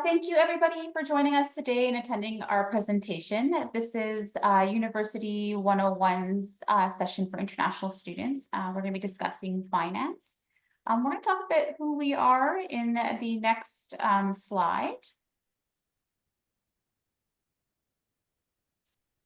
Thank you everybody for joining us today and attending our presentation. This is University 101's session for international students. We're going to be discussing finance. We're going to talk a bit who we are in the next slide.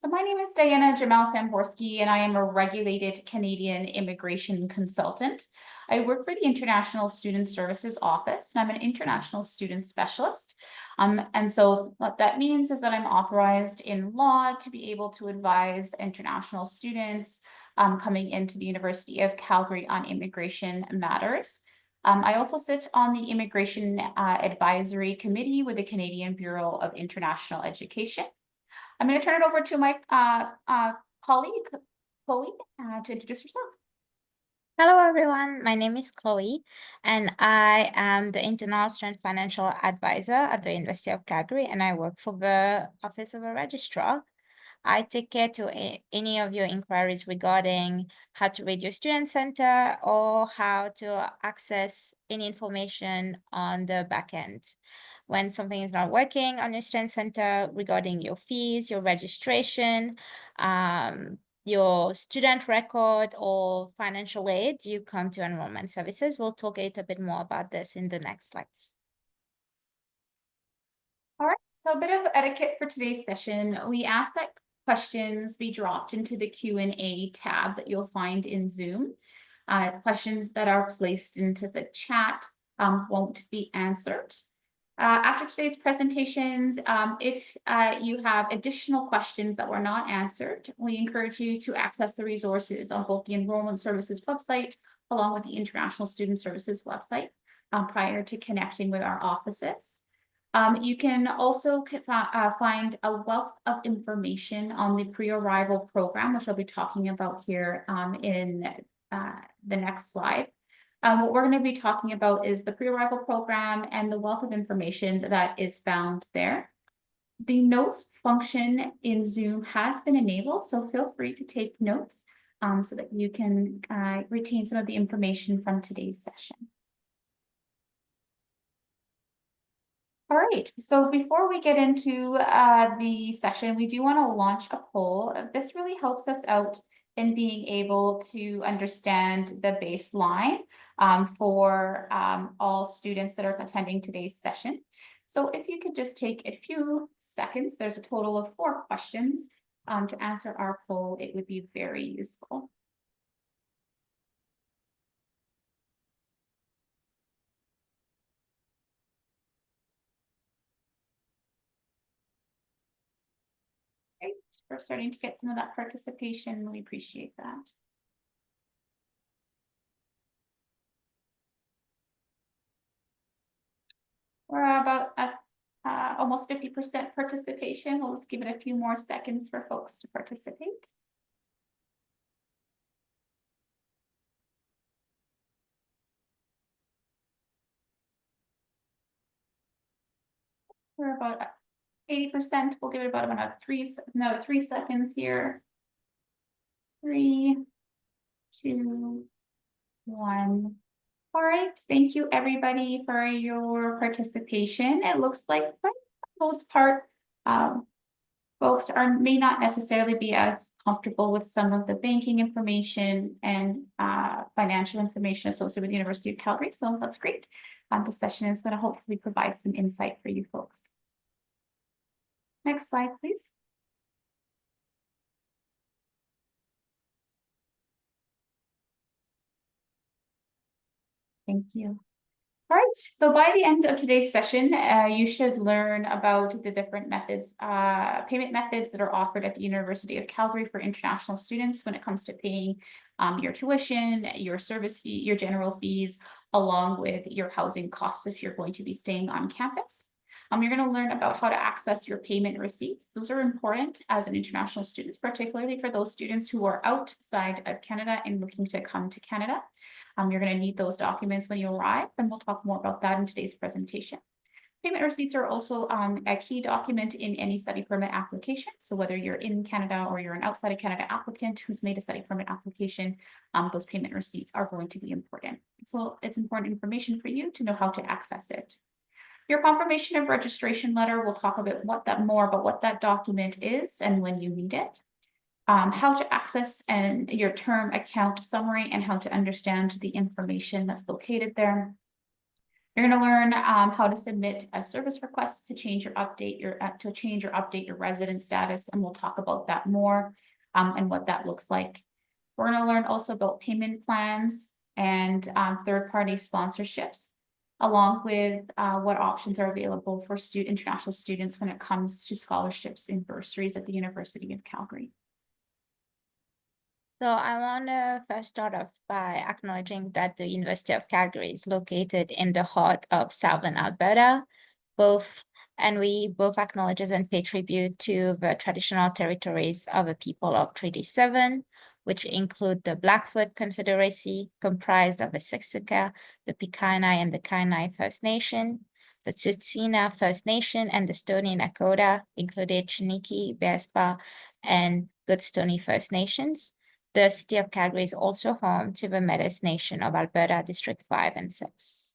So my name is Diana Jamal-Samborski, and I am a regulated Canadian immigration consultant. I work for the International Student Services Office, and I'm an international student specialist. And so what that means is that I'm authorized in law to be able to advise international students coming into the University of Calgary on immigration matters. I also sit on the Immigration Advisory Committee with the Canadian Bureau of International Education. I'm going to turn it over to my colleague, Chloe, to introduce herself. Hello, everyone. My name is Chloe, and I am the International Student Financial Advisor at the University of Calgary, and I work for the Office of a Registrar. I take care to any of your inquiries regarding how to read your student center or how to access any information on the back end. When something is not working on your student center regarding your fees, your registration, your student record or financial aid, you come to enrollment services. We'll talk a little bit more about this in the next slides. All right, so a bit of etiquette for today's session. We ask that questions be dropped into the Q&A tab that you'll find in Zoom. Questions that are placed into the chat won't be answered. After today's presentations, if you have additional questions that were not answered, we encourage you to access the resources on both the Enrollment Services website along with the International Student Services website prior to connecting with our offices. You can also find a wealth of information on the pre-arrival program, which I'll be talking about here in the next slide. What we're going to be talking about is the pre-arrival program and the wealth of information that is found there. The notes function in Zoom has been enabled, so feel free to take notes so that you can retain some of the information from today's session. All right, so before we get into the session, we do want to launch a poll. This really helps us out in being able to understand the baseline for all students that are attending today's session. So if you could just take a few seconds, there's a total of 4 questions to answer our poll, it would be very useful. Great. We're starting to get some of that participation. We appreciate that. We're about almost 50% participation. We'll just give it a few more seconds for folks to participate. We're about 80%. We'll give it about another 3 seconds here. 3, 2, 1. All right. Thank you, everybody, for your participation. It looks like, for the most part, folks may not necessarily be as comfortable with some of the banking information and financial information associated with the University of Calgary. So that's great. The session is going to hopefully provide some insight for you folks. Next slide, please. Thank you. All right, so by the end of today's session, you should learn about the different methods, payment methods that are offered at the University of Calgary for international students when it comes to paying your tuition, your service fee, your general fees, along with your housing costs if you're going to be staying on campus. You're going to learn about how to access your payment receipts. Those are important as an international student, particularly for those students who are outside of Canada and looking to come to Canada. You're going to need those documents when you arrive, and we'll talk more about that in today's presentation. Payment receipts are also a key document in any study permit application. So whether you're in Canada or you're an outside of Canada applicant who's made a study permit application, those payment receipts are going to be important. so it's important information for you to know how to access it. Your confirmation of registration letter will talk about more about what that document is and when you need it. How to access and your term account summary and how to understand the information that's located there. You're going to learn how to submit a service request to change or update your resident status, and we'll talk about that more and what that looks like. We're going to learn also about payment plans and third-party sponsorships, along with what options are available for international students when it comes to scholarships and bursaries at the University of Calgary. So I want to first start off by acknowledging that the University of Calgary is located in the heart of southern Alberta. We both acknowledge and pay tribute to the traditional territories of the people of Treaty 7, which include the Blackfoot Confederacy, comprised of the Siksika, the Piikani, and the Kainai First Nation, the Tsuut'ina First Nation, and the Stoney Nakoda, including Chiniki, Bearspaw, and Goodstoney First Nations. The city of Calgary is also home to the Métis Nation of Alberta, District 5 and 6.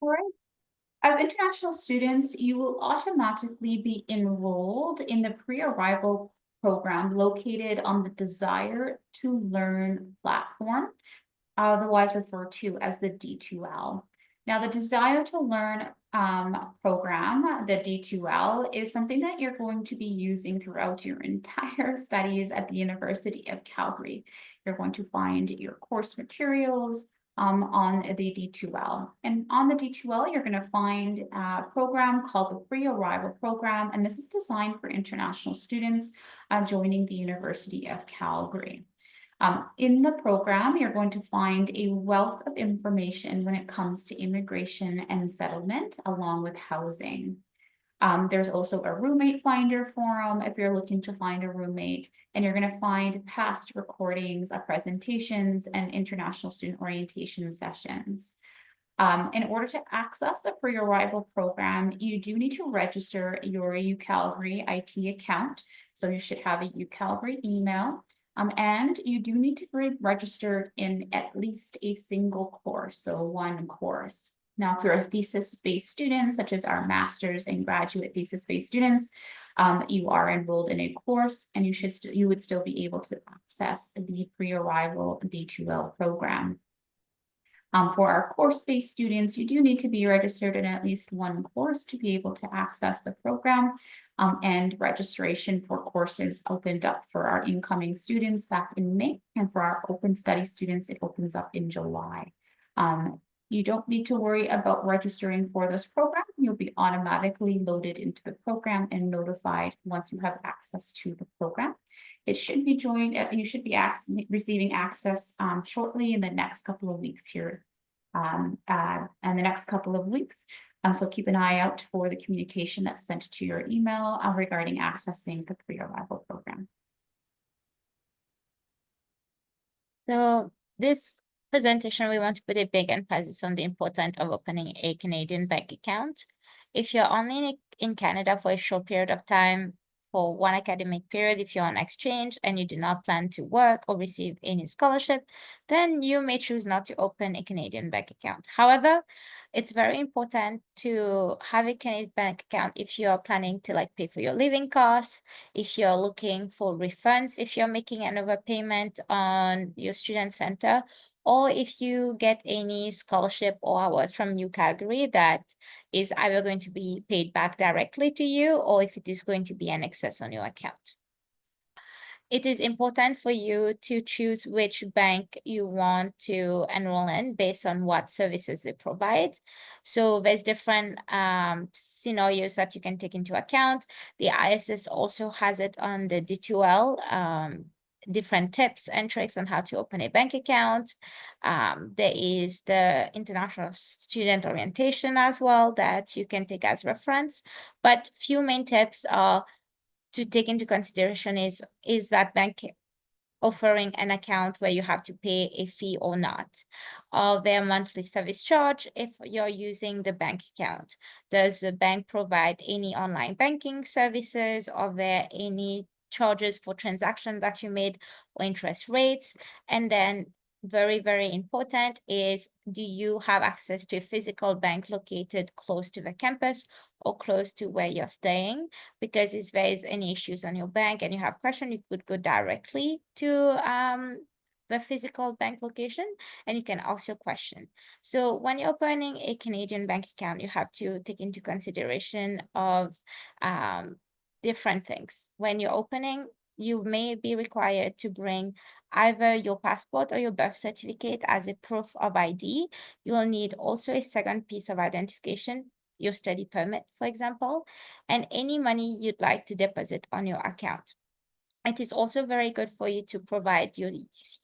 All right. As international students, you will automatically be enrolled in the pre-arrival program located on the Desire to Learn platform, otherwise referred to as the D2L. Now, the Desire to Learn program, the D2L, is something that you're going to be using throughout your entire studies at the University of Calgary. You're going to find your course materials on the D2L. And on the D2L, you're going to find a program called the Pre-Arrival Program, and this is designed for international students joining the University of Calgary. In the program, you're going to find a wealth of information when it comes to immigration and settlement, along with housing. There's also a roommate finder forum if you're looking to find a roommate, and you're going to find past recordings of presentations and international student orientation sessions. In order to access the pre-arrival program, you do need to register your UCalgary IT account. So you should have a UCalgary email. And you do need to be registered in at least a single course, so one course. Now, if you're a thesis-based student, such as our master's and graduate thesis-based students, you are enrolled in a course, and you would still be able to access the pre-arrival D2L program. For our course-based students, you do need to be registered in at least one course to be able to access the program. And registration for courses opened up for our incoming students back in May, and for our open study students, it opens up in July. You don't need to worry about registering for this program. You'll be automatically loaded into the program and notified once you have access to the program. It should be you should be receiving access shortly in the next couple of weeks here. So keep an eye out for the communication that's sent to your email regarding accessing the pre-arrival program. So this presentation, we want to put a big emphasis on the importance of opening a Canadian bank account. If you're only in Canada for a short period of time, for one academic period, if you're on exchange and you do not plan to work or receive any scholarship, then you may choose not to open a Canadian bank account. However, it's very important to have a Canadian bank account if you're planning to pay for your living costs, if you're looking for refunds, if you're making an overpayment on your student center, or if you get any scholarship or awards from UCalgary that is either going to be paid back directly to you, or if it is going to be an excess on your account. It is important for you to choose which bank you want to enroll in based on what services they provide. So there's different scenarios that you can take into account. The ISS also has it on the D2L, different tips and tricks on how to open a bank account. There is the International Student Orientation as well that you can take as reference. But few main tips are to take into consideration is that bank offering an account where you have to pay a fee or not? Are there monthly service charge if you're using the bank account? Does the bank provide any online banking services? Are there any charges for transactions that you made or interest rates? And then very, very important is, do you have access to a physical bank located close to the campus or close to where you're staying? Because if there is any issues on your bank and you have questions, you could go directly to the physical bank location and you can ask your question. So when you're opening a Canadian bank account, you have to take into consideration of different things. When you're opening, you may be required to bring either your passport or your birth certificate as a proof of ID. You will need also a second piece of identification, your study permit, for example, and any money you'd like to deposit on your account. It is also very good for you to provide your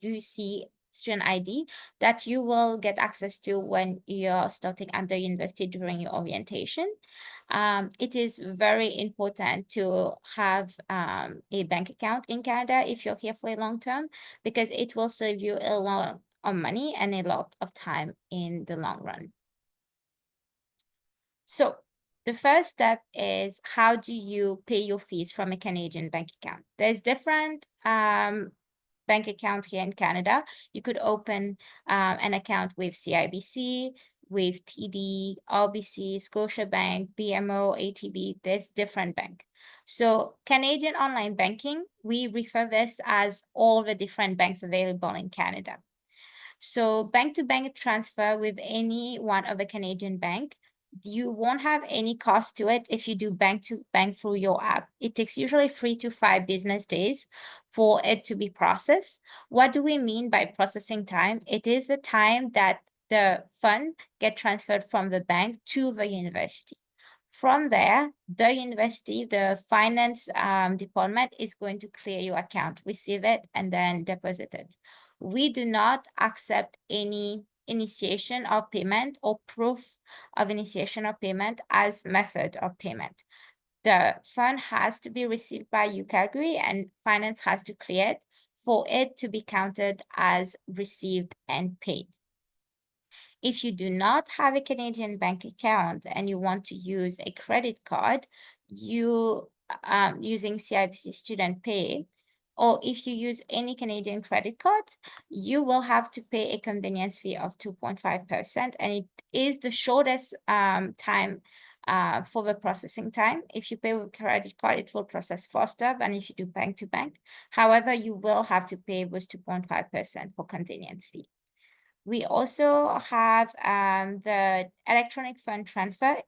UC student ID that you will get access to when you're starting under university during your orientation. It is very important to have a bank account in Canada if you're here for a long term, because it will save you a lot of money and a lot of time in the long run. So the first step is, how do you pay your fees from a Canadian bank account? There's different bank account here in Canada. You could open an account with CIBC, with TD, RBC, Scotiabank, BMO, ATB. There's different bank. So Canadian online banking, we refer this as all the different banks available in Canada. So bank-to-bank transfer with any one of the Canadian bank, you won't have any cost to it if you do bank-to-bank through your app. It takes usually 3 to 5 business days for it to be processed. What do we mean by processing time? It is the time that the fund get transferred from the bank to the university. From there, the university, the finance department is going to clear your account, receive it, and then deposit it. We do not accept any initiation of payment or proof of initiation of payment as method of payment. The fund has to be received by UCalgary and finance has to clear it for it to be counted as received and paid. If you do not have a Canadian bank account and you want to use a credit card, you using CIBC Student Pay, or if you use any Canadian credit card, you will have to pay a convenience fee of 2.5%, and it is the shortest time for the processing time. If you pay with credit card, it will process faster than if you do bank to bank. However, you will have to pay with 2.5% for convenience fee. We also have the electronic fund transfer,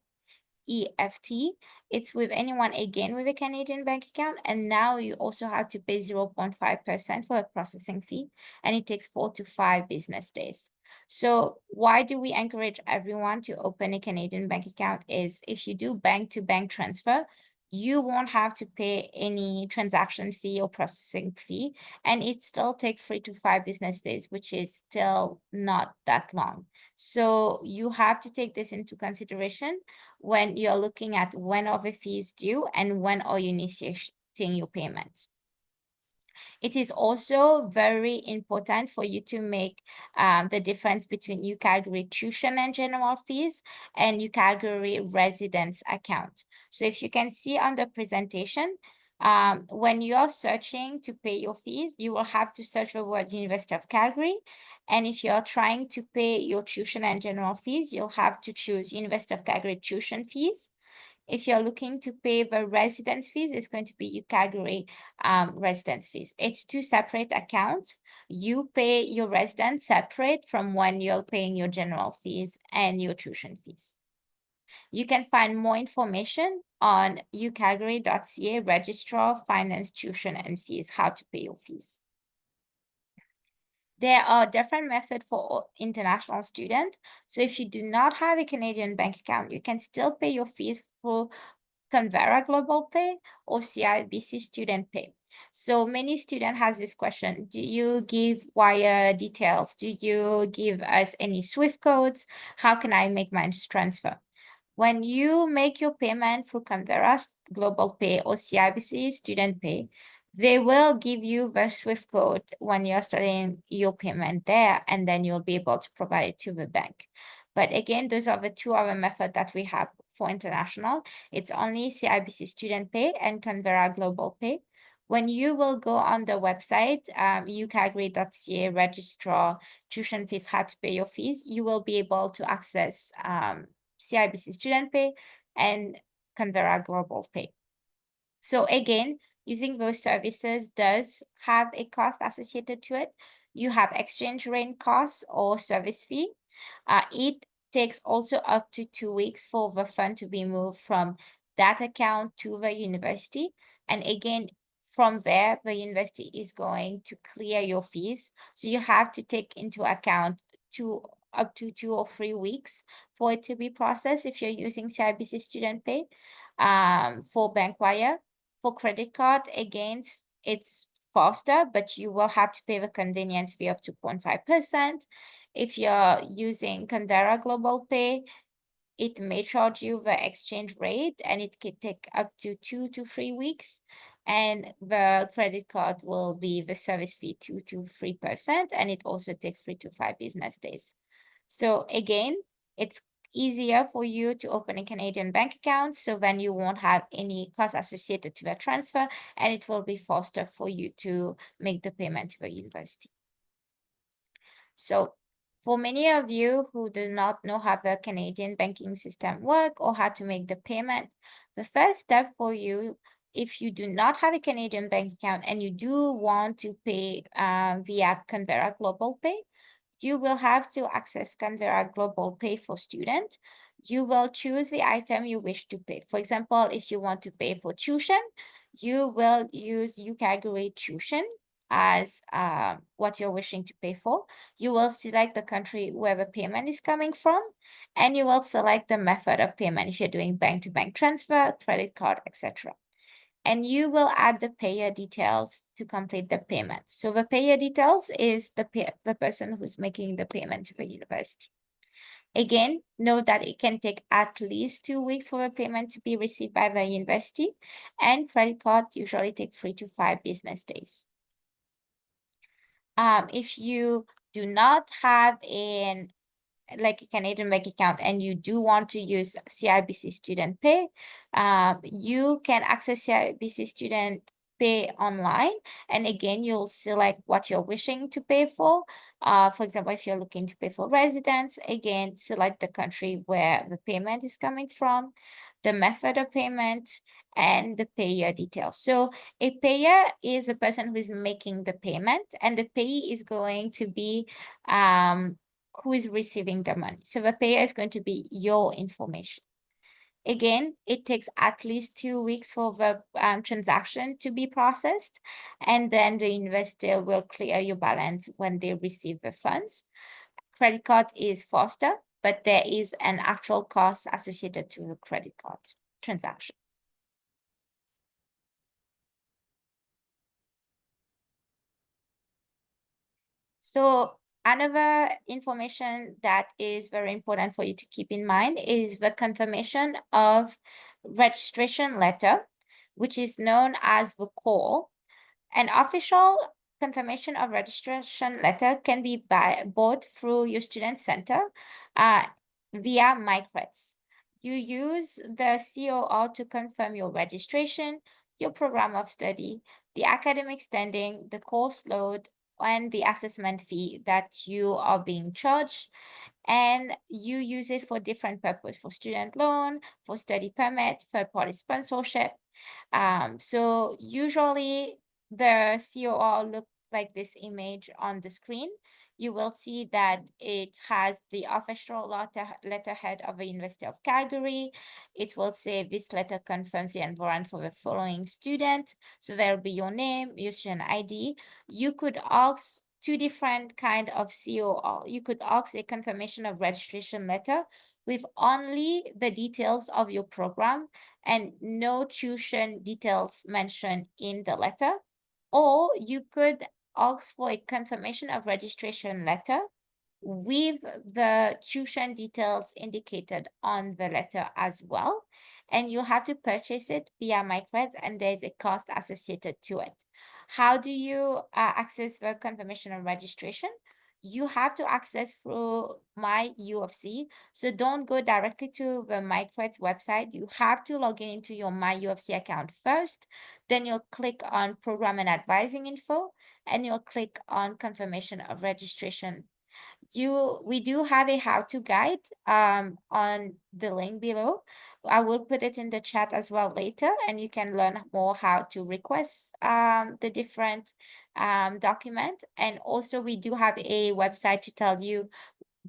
EFT. It's with anyone, again, with a Canadian bank account. And now you also have to pay 0.5% for a processing fee, and it takes 4 to 5 business days. So why do we encourage everyone to open a Canadian bank account is, if you do bank-to-bank transfer, you won't have to pay any transaction fee or processing fee, and it still takes 3 to 5 business days, which is still not that long. So you have to take this into consideration when you're looking at when are the fees due and when are you initiating your payments. It is also very important for you to make the difference between UCalgary tuition and general fees and UCalgary residence account. So if you can see on the presentation, when you're searching to pay your fees, you will have to search the word University of Calgary. And if you're trying to pay your tuition and general fees, you'll have to choose University of Calgary tuition fees. If you're looking to pay the residence fees, it's going to be UCalgary residence fees. It's 2 separate accounts. You pay your residence separate from when you're paying your general fees and your tuition fees. You can find more information on ucalgary.ca, registrar, finance, tuition, and fees, how to pay your fees. There are different methods for international students. So if you do not have a Canadian bank account, you can still pay your fees for Convera Global Pay or CIBC Student Pay. So many students has this question: do you give wire details? Do you give us any SWIFT codes? How can I make my transfer? When you make your payment through Convera Global Pay or CIBC Student Pay, they will give you the SWIFT code when you're starting your payment there, and then you'll be able to provide it to the bank. But again, those are the 2 other methods that we have for international. It's only CIBC Student Pay and Convera Global Pay. When you will go on the website, ucagri.ca registrar tuition fees, how to pay your fees, you will be able to access CIBC Student Pay and Canberra Global Pay. So again, using those services does have a cost associated to it. You have exchange rate costs or service fee. It takes also up to 2 weeks for the fund to be moved from that account to the university. And again, from there, the university is going to clear your fees. So you have to take into account up to 2 or 3 weeks for it to be processed if you're using CIBC Student Pay. For Bankwire, for credit card, again, it's faster, but you will have to pay the convenience fee of 2.5%. If you're using Canberra Global Pay, it may charge you the exchange rate and it can take up to 2 to 3 weeks. And the credit card will be the service fee 2 to 3%, and it also takes 3 to 5 business days. So again, it's easier for you to open a Canadian bank account, so then you won't have any cost associated to the transfer, and it will be faster for you to make the payment to the university. So for many of you who do not know how the Canadian banking system work or how to make the payment, the first step for you, if you do not have a Canadian bank account and you do want to pay via Canberra Global Pay, you will have to access Canberra Global Pay for Student. You will choose the item you wish to pay. For example, if you want to pay for tuition, you will use UCalgary Tuition as what you're wishing to pay for. You will select the country where the payment is coming from, and you will select the method of payment if you're doing bank-to-bank transfer, credit card, etc. And you will add the payer details to complete the payment. So the payer details is the person who's making the payment to the university. Again, note that it can take at least 2 weeks for the payment to be received by the university, and credit card usually take 3 to 5 business days. If you do not have a Canadian bank account and you do want to use CIBC Student Pay, you can access CIBC Student Pay online. And again, you'll select what you're wishing to pay for. For example, if you're looking to pay for residence, again, select the country where the payment is coming from, the method of payment, and the payer details. So a payer is a person who is making the payment, and the payee is going to be who is receiving the money. So the payer is going to be your information. Again, it takes at least 2 weeks for the transaction to be processed, and then the investor will clear your balance when they receive the funds. Credit card is faster, but there is an actual cost associated to the credit card transaction. So another information that is very important for you to keep in mind is the confirmation of registration letter, which is known as the call. An official confirmation of registration letter can be bought through your student center via MyCreds. You use the COR to confirm your registration, your program of study, the academic standing, the course load, and the assessment fee that you are being charged. And you use it for different purposes, for student loan, for study permit, third-party sponsorship. So usually the COR look like this image on the screen. You will see that it has the official letterhead of the University of Calgary. It will say this letter confirms the enrollment for the following student. So there will be your name, your student ID. You could ask 2 different kind of COR. You could ask a confirmation of registration letter with only the details of your program and no tuition details mentioned in the letter. Or you could ask for a confirmation of registration letter with the tuition details indicated on the letter as well. And you'll have to purchase it via MyCreds, and there's a cost associated to it. How do you access the confirmation of registration? you have to access through My U of C. So don't go directly to the MyCredits website. You have to log in into your My U of C account first. Then you'll click on Program and Advising Info, and you'll click on Confirmation of Registration. We do have a how-to guide on the link below. I will put it in the chat as well later, and you can learn more how to request the different document. And also we do have a website to tell you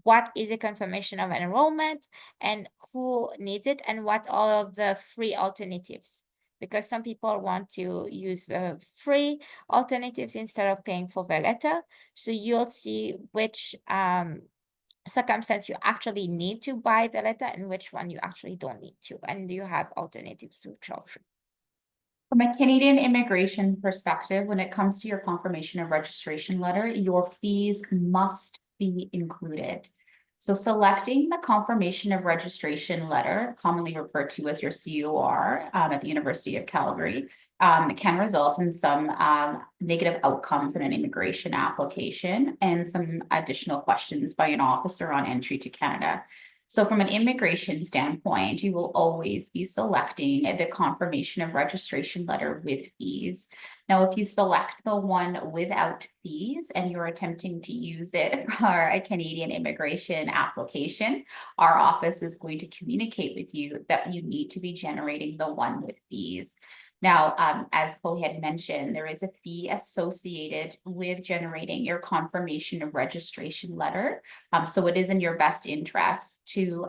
what is a confirmation of enrollment and who needs it, and what are the free alternatives, because some people want to use free alternatives instead of paying for the letter. So you'll see which circumstance you actually need to buy the letter and which one you actually don't need to, and you have alternatives which are free. From a Canadian immigration perspective, when it comes to your confirmation of registration letter, your fees must be included. So selecting the confirmation of registration letter, commonly referred to as your COR, at the University of Calgary, can result in some negative outcomes in an immigration application and some additional questions by an officer on entry to Canada. So from an immigration standpoint, you will always be selecting the confirmation of registration letter with fees. Now, if you select the one without fees and you're attempting to use it for a Canadian immigration application, our office is going to communicate with you that you need to be generating the one with fees. Now, as Chloe had mentioned, there is a fee associated with generating your confirmation of registration letter. So it is in your best interest to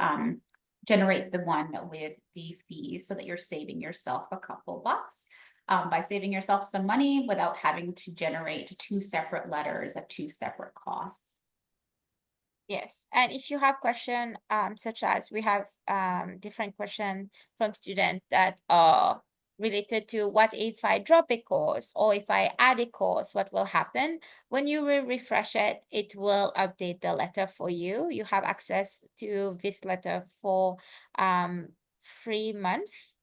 generate the one with the fees so that you're saving yourself a couple bucks by saving yourself some money without having to generate two separate letters at two separate costs. Yes, and if you have question, such as we have different question from students that are related to what if I drop a course or if I add a course, what will happen? When you will refresh it, it will update the letter for you. You have access to this letter for 3 months.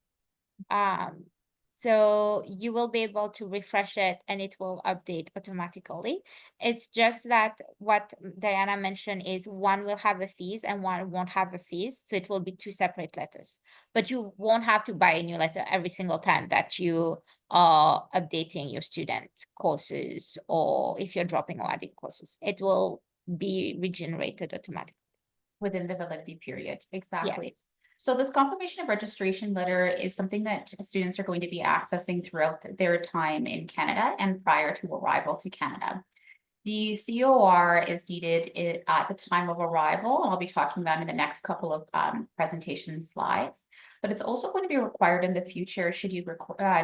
So you will be able to refresh it and it will update automatically. It's just that what Diana mentioned is one will have the fees and one won't have the fees. So it will be two separate letters, but you won't have to buy a new letter every single time that you are updating your student courses, or if you're dropping or adding courses, it will be regenerated automatically. Within the validity period, exactly. Yes. So this confirmation of registration letter is something that students are going to be accessing throughout their time in Canada and prior to arrival to Canada. The COR is needed at the time of arrival. I'll be talking about in the next couple of presentation slides, but it's also going to be required in the future should you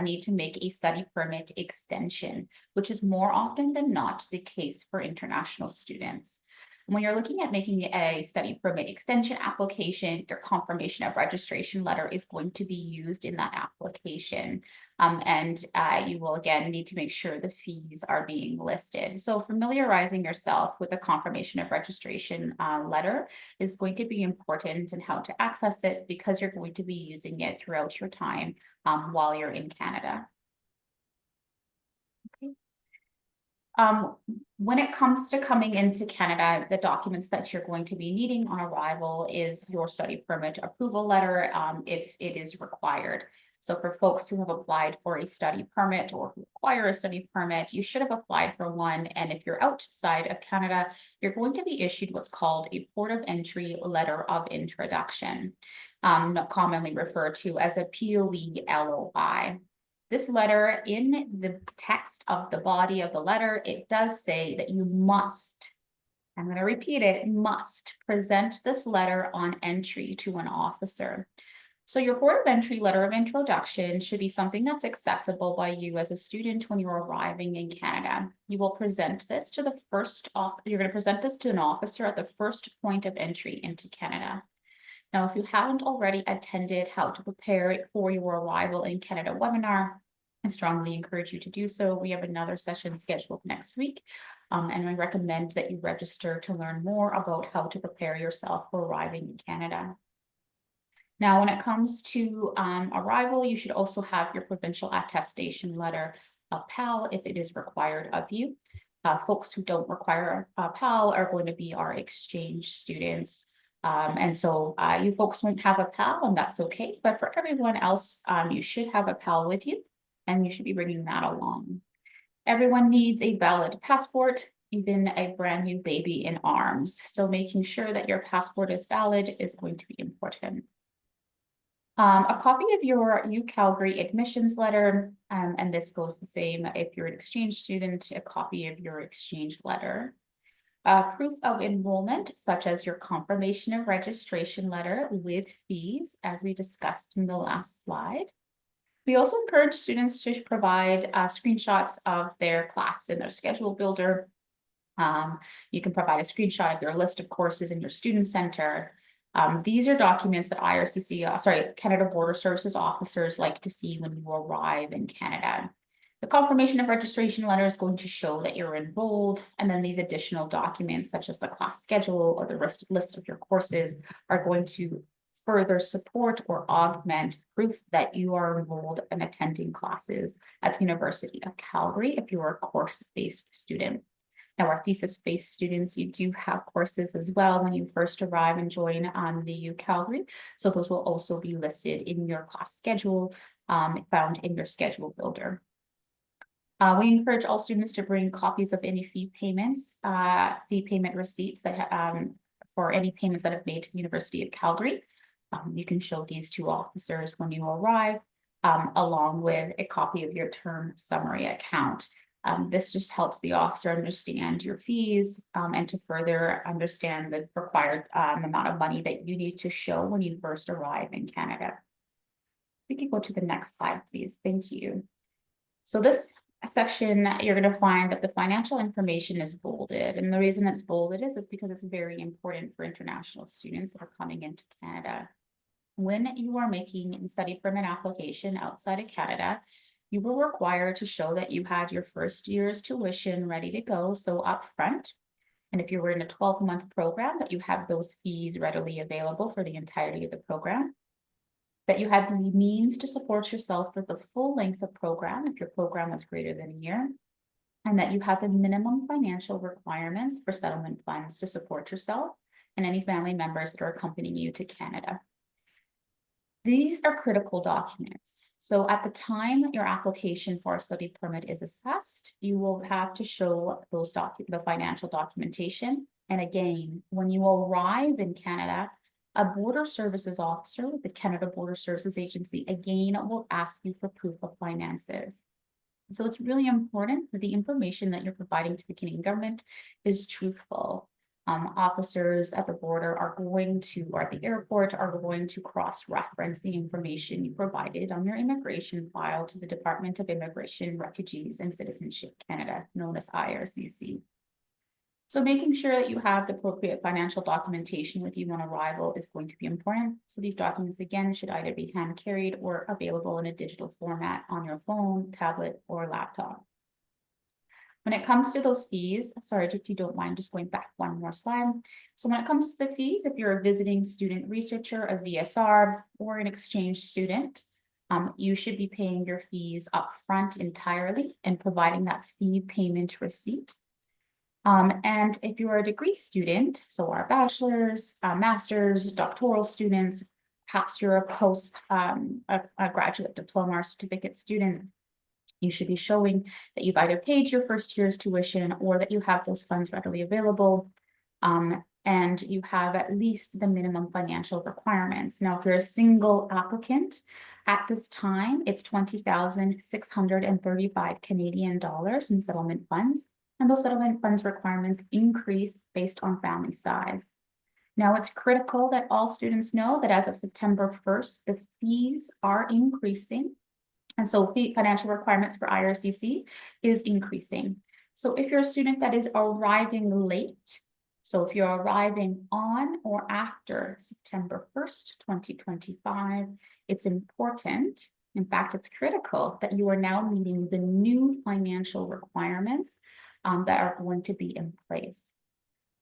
need to make a study permit extension, which is more often than not the case for international students. When you're looking at making a study permit extension application, your confirmation of registration letter is going to be used in that application. And you will again need to make sure the fees are being listed. So familiarizing yourself with the confirmation of registration letter is going to be important in how to access it, because you're going to be using it throughout your time while you're in Canada. Okay. When it comes to coming into Canada, the documents that you're going to be needing on arrival is your study permit approval letter, if it is required. So for folks who have applied for a study permit or who require a study permit, you should have applied for one. And if you're outside of Canada, you're going to be issued what's called a port of entry letter of introduction, commonly referred to as a POE LOI. This letter, in the text of the body of the letter, it does say that you must, I'm going to repeat it, must present this letter on entry to an officer. So your port of entry letter of introduction should be something that's accessible by you as a student when you're arriving in Canada. You will present this to the first you're going to present this to an officer at the first point of entry into Canada. Now, if you haven't already attended How to Prepare for Your Arrival in Canada webinar, I strongly encourage you to do so. We have another session scheduled next week, and I recommend that you register to learn more about how to prepare yourself for arriving in Canada. Now, when it comes to arrival, you should also have your provincial attestation letter, a PAL, if it is required of you. Folks who don't require a Pal are going to be our exchange students. And so you folks won't have a Pal, and that's okay. But for everyone else, you should have a Pal with you, and you should be bringing that along. Everyone needs a valid passport, even a brand new baby in arms. So making sure that your passport is valid is going to be important. A copy of your UCalgary admissions letter, and this goes the same if you're an exchange student, a copy of your exchange letter. Proof of enrollment, such as your confirmation of registration letter with fees, as we discussed in the last slide. We also encourage students to provide screenshots of their class in their schedule builder. You can provide a screenshot of your list of courses in your student center. These are documents that Canada Border Services officers like to see when you arrive in Canada. The confirmation of registration letter is going to show that you're enrolled, and then these additional documents, such as the class schedule or the list of your courses, are going to further support or augment proof that you are enrolled and attending classes at the University of Calgary if you're a course-based student. Now, our thesis-based students, you do have courses as well when you first arrive and join the UCalgary. So those will also be listed in your class schedule, found in your schedule builder. We encourage all students to bring copies of any fee payment receipts that for any payments that have made to the University of Calgary. You can show these to officers when you arrive, along with a copy of your term summary account. This just helps the officer understand your fees and to further understand the required amount of money that you need to show when you first arrive in Canada. We can go to the next slide, please. Thank you. So this section, you're going to find that the financial information is bolded. And the reason it's bolded is because it's very important for international students that are coming into Canada. When you are making a study permit application outside of Canada, you will require to show that you had your first year's tuition ready to go, so upfront. And if you were in a 12-month program, that you have those fees readily available for the entirety of the program. That you have the means to support yourself for the full length of program if your program was greater than a year. And that you have the minimum financial requirements for settlement funds to support yourself and any family members that are accompanying you to Canada. These are critical documents. So at the time that your application for a study permit is assessed, you will have to show those the financial documentation. And again, when you arrive in Canada, a border services officer with the Canada Border Services Agency again will ask you for proof of finances. So it's really important that the information that you're providing to the Canadian government is truthful. Officers at the border or at the airport are going to cross-reference the information you provided on your immigration file to the Department of Immigration, Refugees, and Citizenship Canada, known as IRCC. So making sure that you have the appropriate financial documentation with you on arrival is going to be important. So these documents, again, should either be hand carried or available in a digital format on your phone, tablet, or laptop. When it comes to those fees, sorry, if you don't mind just going back one more slide. So when it comes to the fees, if you're a visiting student researcher, a VSR, or an exchange student, you should be paying your fees upfront entirely and providing that fee payment receipt. And if you are a degree student, so our bachelor's, master's, doctoral students, perhaps you're a graduate diploma or certificate student, you should be showing that you've either paid your first year's tuition or that you have those funds readily available. And you have at least the minimum financial requirements. Now, if you're a single applicant, at this time, it's 20,635 Canadian dollars in settlement funds. And those settlement funds requirements increase based on family size. Now, it's critical that all students know that as of September 1st, the fees are increasing. And so financial requirements for IRCC is increasing. So if you're a student that is arriving late, so if you're arriving on or after September 1st, 2025, it's important, in fact, it's critical that you are now meeting the new financial requirements that are going to be in place.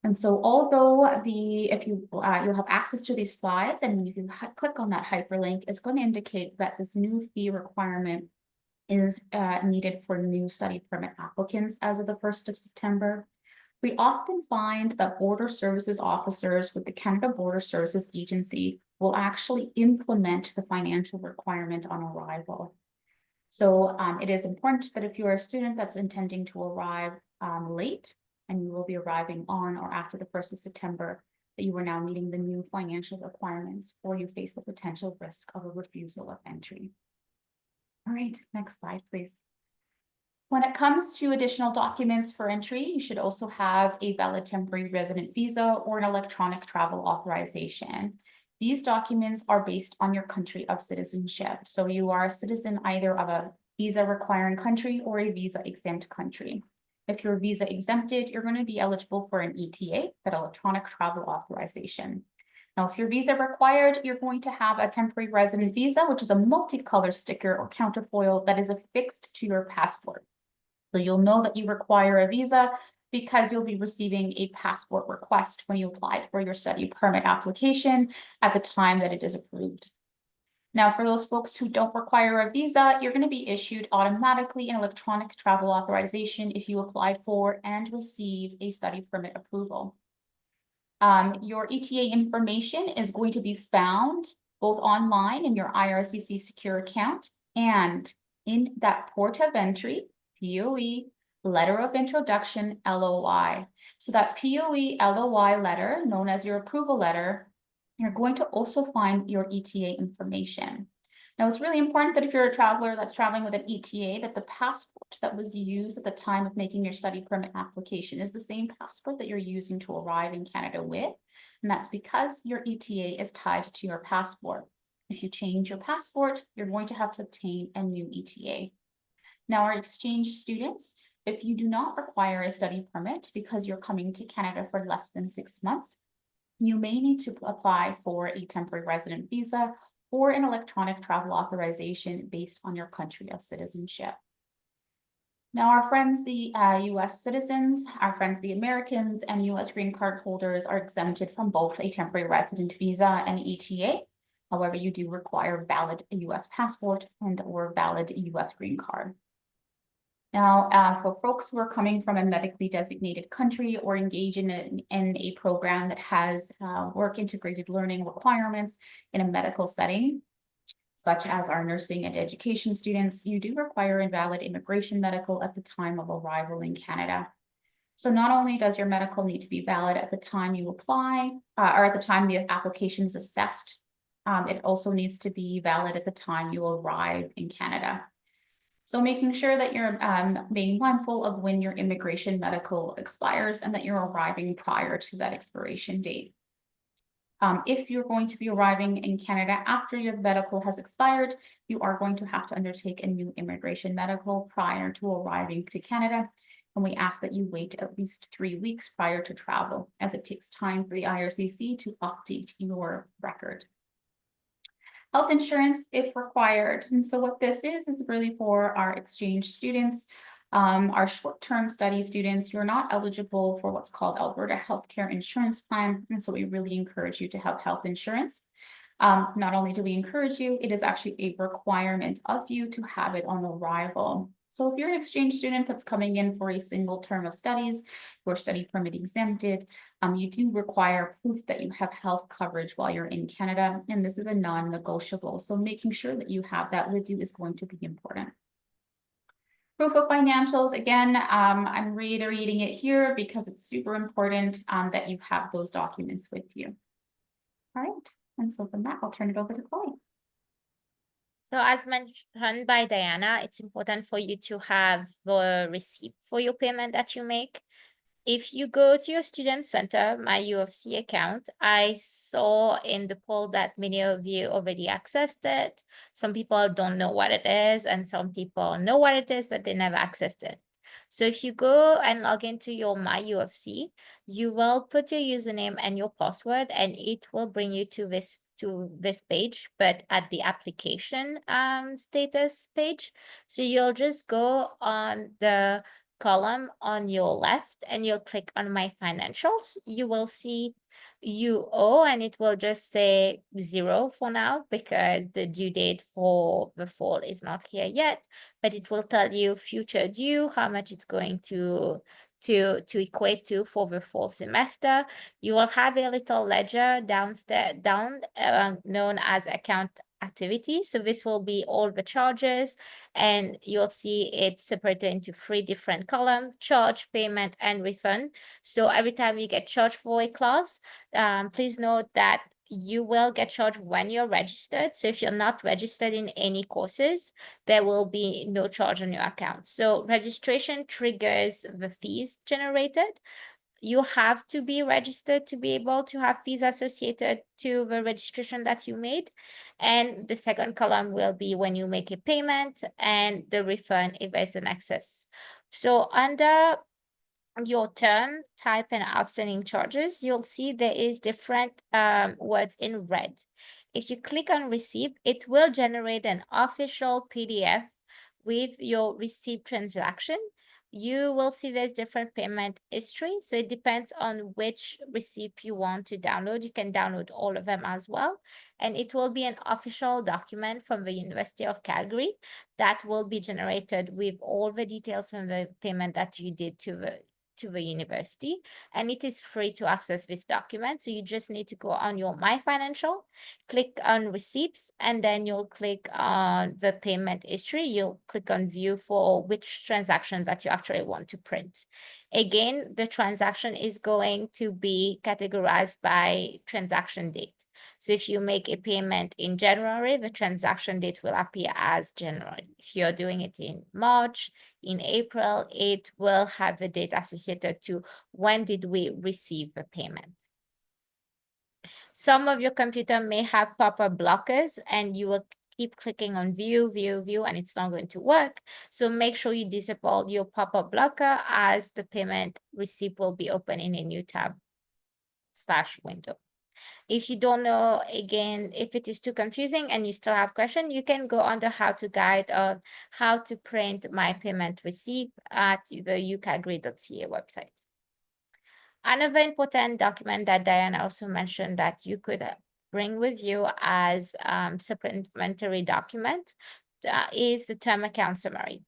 And so although you'll have access to these slides, and if you click on that hyperlink, it's going to indicate that this new fee requirement is needed for new study permit applicants as of the 1st of September. We often find that border services officers with the Canada Border Services Agency will actually implement the financial requirement on arrival. So it is important that if you are a student that's intending to arrive late, and you will be arriving on or after the 1st of September, that you are now meeting the new financial requirements, or you face the potential risk of a refusal of entry. All right, next slide, please. When it comes to additional documents for entry, you should also have a valid temporary resident visa or an electronic travel authorization. These documents are based on your country of citizenship. So you are a citizen either of a visa requiring country or a visa exempt country. If you're visa exempted, you're going to be eligible for an ETA, that electronic travel authorization. Now, if you're visa required, you're going to have a temporary resident visa, which is a multicolor sticker or counterfoil that is affixed to your passport. So you'll know that you require a visa because you'll be receiving a passport request when you apply for your study permit application at the time that it is approved. Now, for those folks who don't require a visa, you're going to be issued automatically an electronic travel authorization if you apply for and receive a study permit approval. Your ETA information is going to be found both online in your IRCC secure account and in that port of entry, POE, letter of introduction, LOI. So that POE LOI letter, known as your approval letter, you're going to also find your ETA information. Now, it's really important that if you're a traveler that's traveling with an ETA, that the passport that was used at the time of making your study permit application is the same passport that you're using to arrive in Canada with. And that's because your ETA is tied to your passport. If you change your passport, you're going to have to obtain a new ETA. Now, our exchange students, if you do not require a study permit because you're coming to Canada for less than 6 months, you may need to apply for a temporary resident visa or an electronic travel authorization based on your country of citizenship. Now, our friends, the US citizens, our friends, the Americans, and US green card holders are exempted from both a temporary resident visa and ETA. However, you do require valid US passport and or valid US green card. Now, for folks who are coming from a medically designated country or engage in a program that has work integrated learning requirements in a medical setting, such as our nursing and education students, you do require a valid immigration medical at the time of arrival in Canada. So not only does your medical need to be valid at the time you apply, or at the time the application is assessed, it also needs to be valid at the time you arrive in Canada. So making sure that you're being mindful of when your immigration medical expires and that you're arriving prior to that expiration date. If you're going to be arriving in Canada after your medical has expired, you are going to have to undertake a new immigration medical prior to arriving to Canada. And we ask that you wait at least 3 weeks prior to travel, as it takes time for the IRCC to update your record. Health insurance if required. And so what this is really for our exchange students, our short-term study students. You're not eligible for what's called Alberta Healthcare Insurance Plan. And so we really encourage you to have health insurance. Not only do we encourage you, it is actually a requirement of you to have it on arrival. So if you're an exchange student that's coming in for a single term of studies, you're study permit exempted, you do require proof that you have health coverage while you're in Canada, and this is a non-negotiable. So making sure that you have that with you is going to be important. Proof of financials, again, I'm reiterating it here because it's super important that you have those documents with you. All right, and so from that, I'll turn it over to Chloe. So as mentioned by Diana, it's important for you to have the receipt for your payment that you make. If you go to your student center, my U of C account, I saw in the poll that many of you already accessed it. Some people don't know what it is, and some people know what it is, but they never accessed it. So if you go and log into your My U of C, you will put your username and your password, and it will bring you to this page, but at the application status page. So you'll just go on the column on your left and you'll click on My Financials, you will see you owe, and it will just say 0 for now because the due date for the fall is not here yet, but it will tell you future due, how much it's going to equate to for the fall semester. You will have a little ledger downstairs, known as account activity. So this will be all the charges, and you'll see it's separated into 3 different columns: charge, payment, and refund. So every time you get charged for a class, please note that you will get charged when you're registered. So if you're not registered in any courses, there will be no charge on your account. So registration triggers the fees generated. You have to be registered to be able to have fees associated to the registration that you made. And the second column will be when you make a payment, and the refund if there's an excess. So under your term type and outstanding charges, you'll see there is different words in red. If you click on receipt, it will generate an official PDF with your receipt transaction. You will see there's different payment history. So it depends on which receipt you want to download. You can download all of them as well. And it will be an official document from the University of Calgary that will be generated with all the details on the payment that you did to the university, and it is free to access this document. So you just need to go on your My Financial, click on receipts, and then you'll click on the payment history. You'll click on view for which transaction that you actually want to print. Again, the transaction is going to be categorized by transaction date. So if you make a payment in January, the transaction date will appear as January. If you're doing it in March, in April, it will have the date associated to when did we receive the payment. Some of your computer may have pop-up blockers, and you will keep clicking on view, and it's not going to work. So make sure you disable your pop-up blocker, as the payment receipt will be open in a new tab / window. If you don't know, again, if it is too confusing and you still have questions, you can go on the how to guide of how to print my payment receipt at the ucalgary.ca website. Another important document that Diana also mentioned that you could bring with you as supplementary document is the term account summary.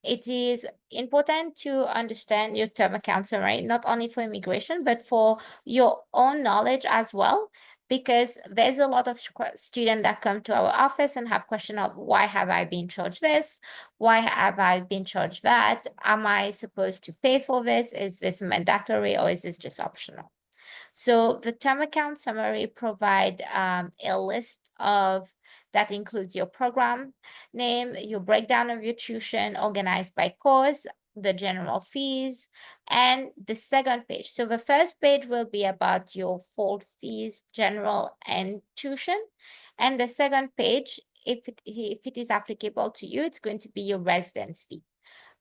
It is important to understand your term account summary, not only for immigration, but for your own knowledge as well, because there's a lot of students that come to our office and have question of why have I been charged this? Why have I been charged that? Am I supposed to pay for this? Is this mandatory, or is this just optional? So the term account summary provide a list of that includes your program name, your breakdown of your tuition organized by course, the general fees, and the second page. So the first page will be about your fall fees, general and tuition. And the second page, if it is applicable to you, it's going to be your residence fee.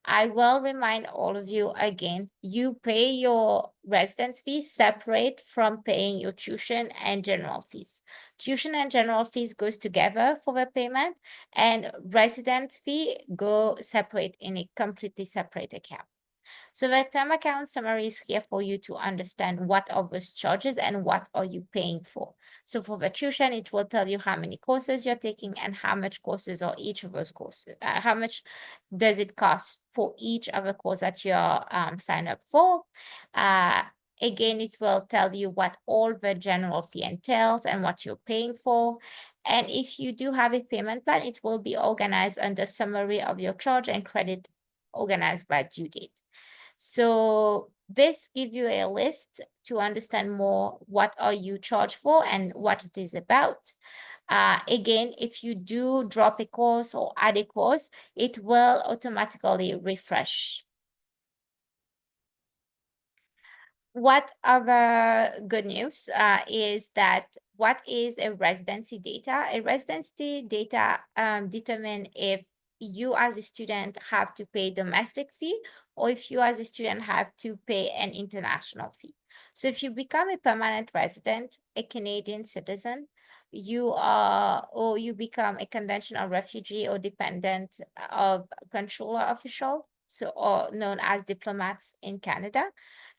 I will remind all of you again, you pay your residence fee separate from paying your tuition and general fees. Tuition and general fees goes together for the payment, and residence fee go separate in a completely separate account. So the term account summary is here for you to understand what are those charges and what are you paying for. So for the tuition, it will tell you how many courses you're taking and how much courses are each of those courses. How much does it cost for each of the course that you're signed up for. Again, it will tell you what all the general fee entails and what you're paying for. And if you do have a payment plan, it will be organized under summary of your charge and credit organized by due date. So this gives you a list to understand more what are you charged for and what it is about. Again, if you do drop a course or add a course, it will automatically refresh. What other good news is that what is a residency data? A residency data determine if you as a student have to pay domestic fee or if you as a student have to pay an international fee. So if you become a permanent resident, a Canadian citizen, you are, or you become a conventional refugee or dependent of consular official, or known as diplomats in Canada.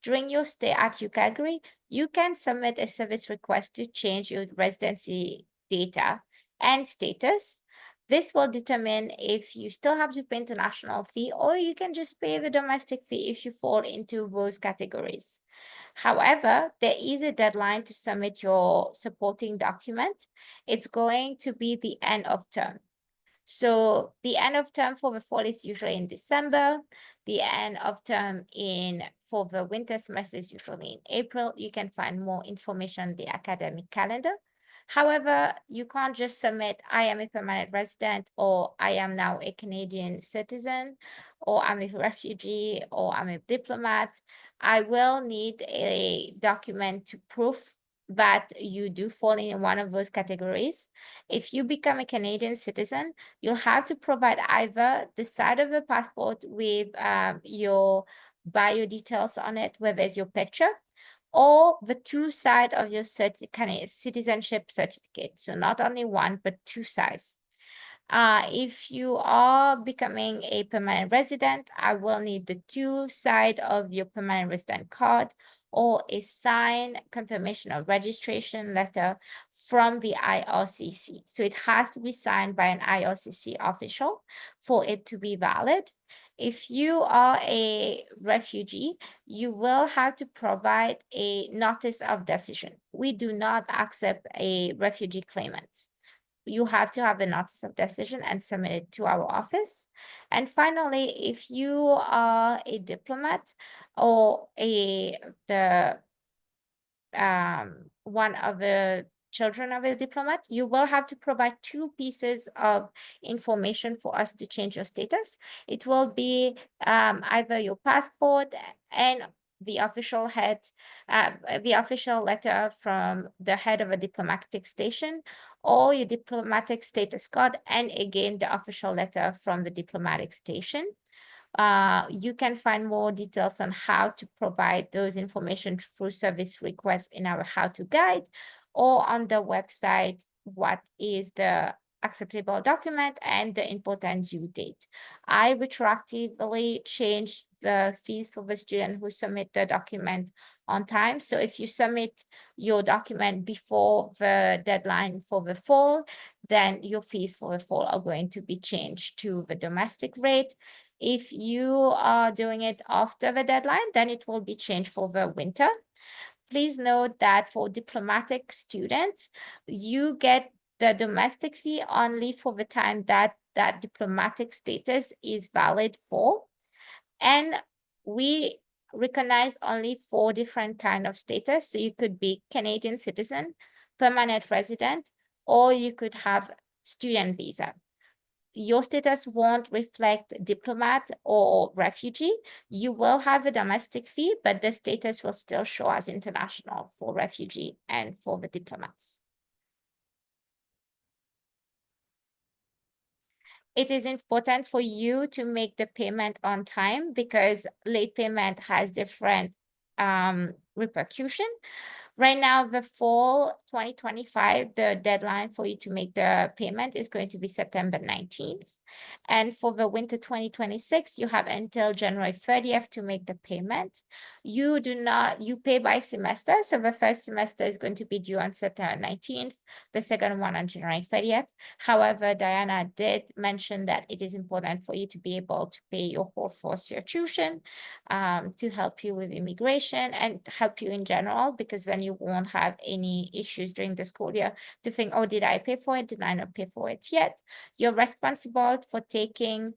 During your stay at UCalgary, you can submit a service request to change your residency data and status. This will determine if you still have to pay international fee, or you can just pay the domestic fee if you fall into those categories. However, there is a deadline to submit your supporting document. It's going to be the end of term. So the end of term for the fall is usually in December. The end of term for the winter semester is usually in April. You can find more information on the academic calendar. However, you can't just submit, I am a permanent resident, or I am now a Canadian citizen, or I'm a refugee, or I'm a diplomat. I will need a document to prove that you do fall in one of those categories. If you become a Canadian citizen, you'll have to provide either the side of the passport with your bio details on it, where there's your picture, or the two sides of your citizenship certificate. So not only one, but two sides. If you are becoming a permanent resident, I will need the two side of your permanent resident card or a signed confirmation of registration letter from the IRCC. So it has to be signed by an IRCC official for it to be valid. If you are a refugee, you will have to provide a notice of decision. We do not accept a refugee claimant. You have to have a notice of decision and submit it to our office. And finally, if you are a diplomat or one of the children of a diplomat, you will have to provide two pieces of information for us to change your status. It will be either your passport and the official letter from the head of a diplomatic station, or your diplomatic status card, and again, the official letter from the diplomatic station. You can find more details on how to provide those information through service requests in our how-to guide, or on the website, what is the acceptable document and the important due date. I retroactively changed the fees for the student who submit the document on time. So if you submit your document before the deadline for the fall, then your fees for the fall are going to be changed to the domestic rate. If you are doing it after the deadline, then it will be changed for the winter. Please note that for diplomatic students, you get the domestic fee only for the time that that diplomatic status is valid for. And we recognize only 4 different kinds of status. So you could be Canadian citizen, permanent resident, or you could have student visa. Your status won't reflect diplomat or refugee. You will have a domestic fee, but the status will still show as international for refugee and for the diplomats. It is important for you to make the payment on time because late payment has different repercussion. Right now, the fall 2025, the deadline for you to make the payment is going to be September 19th. And for the winter 2026, you have until January 30th to make the payment. You pay by semester. So the first semester is going to be due on September 19th, the second one on January 30th. However, Diana did mention that it is important for you to be able to pay your whole first year tuition to help you with immigration and help you in general, because then you won't have any issues during the school year to think, oh, did I pay for it? Did I not pay for it yet? You're responsible for taking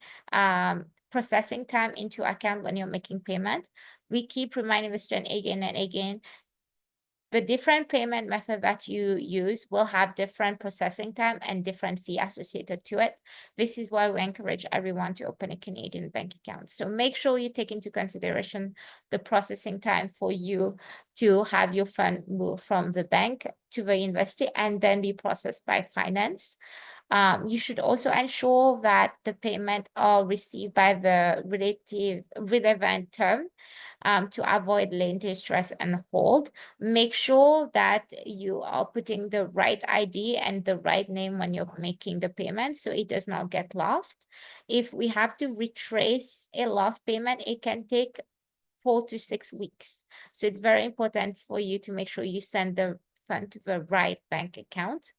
processing time into account when you're making payment. We keep reminding the student again and again, the different payment method that you use will have different processing time and different fee associated to it. This is why we encourage everyone to open a Canadian bank account. So make sure you take into consideration the processing time for you to have your fund move from the bank to the university and then be processed by finance. You should also ensure that the payment are received by the relevant term to avoid late interest and hold. Make sure that you are putting the right ID and the right name when you're making the payment so it does not get lost. If we have to retrace a lost payment, it can take 4 to 6 weeks. So it's very important for you to make sure you send the fund to the right bank account.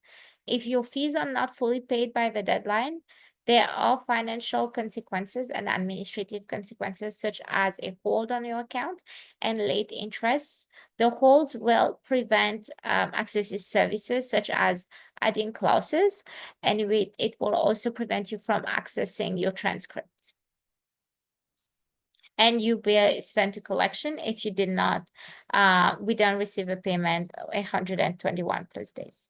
If your fees are not fully paid by the deadline, there are financial consequences and administrative consequences, such as a hold on your account and late interest. The holds will prevent access to services, such as adding clauses, and it will also prevent you from accessing your transcript. And you be sent to collection if you did not, we don't receive a payment 121 plus days.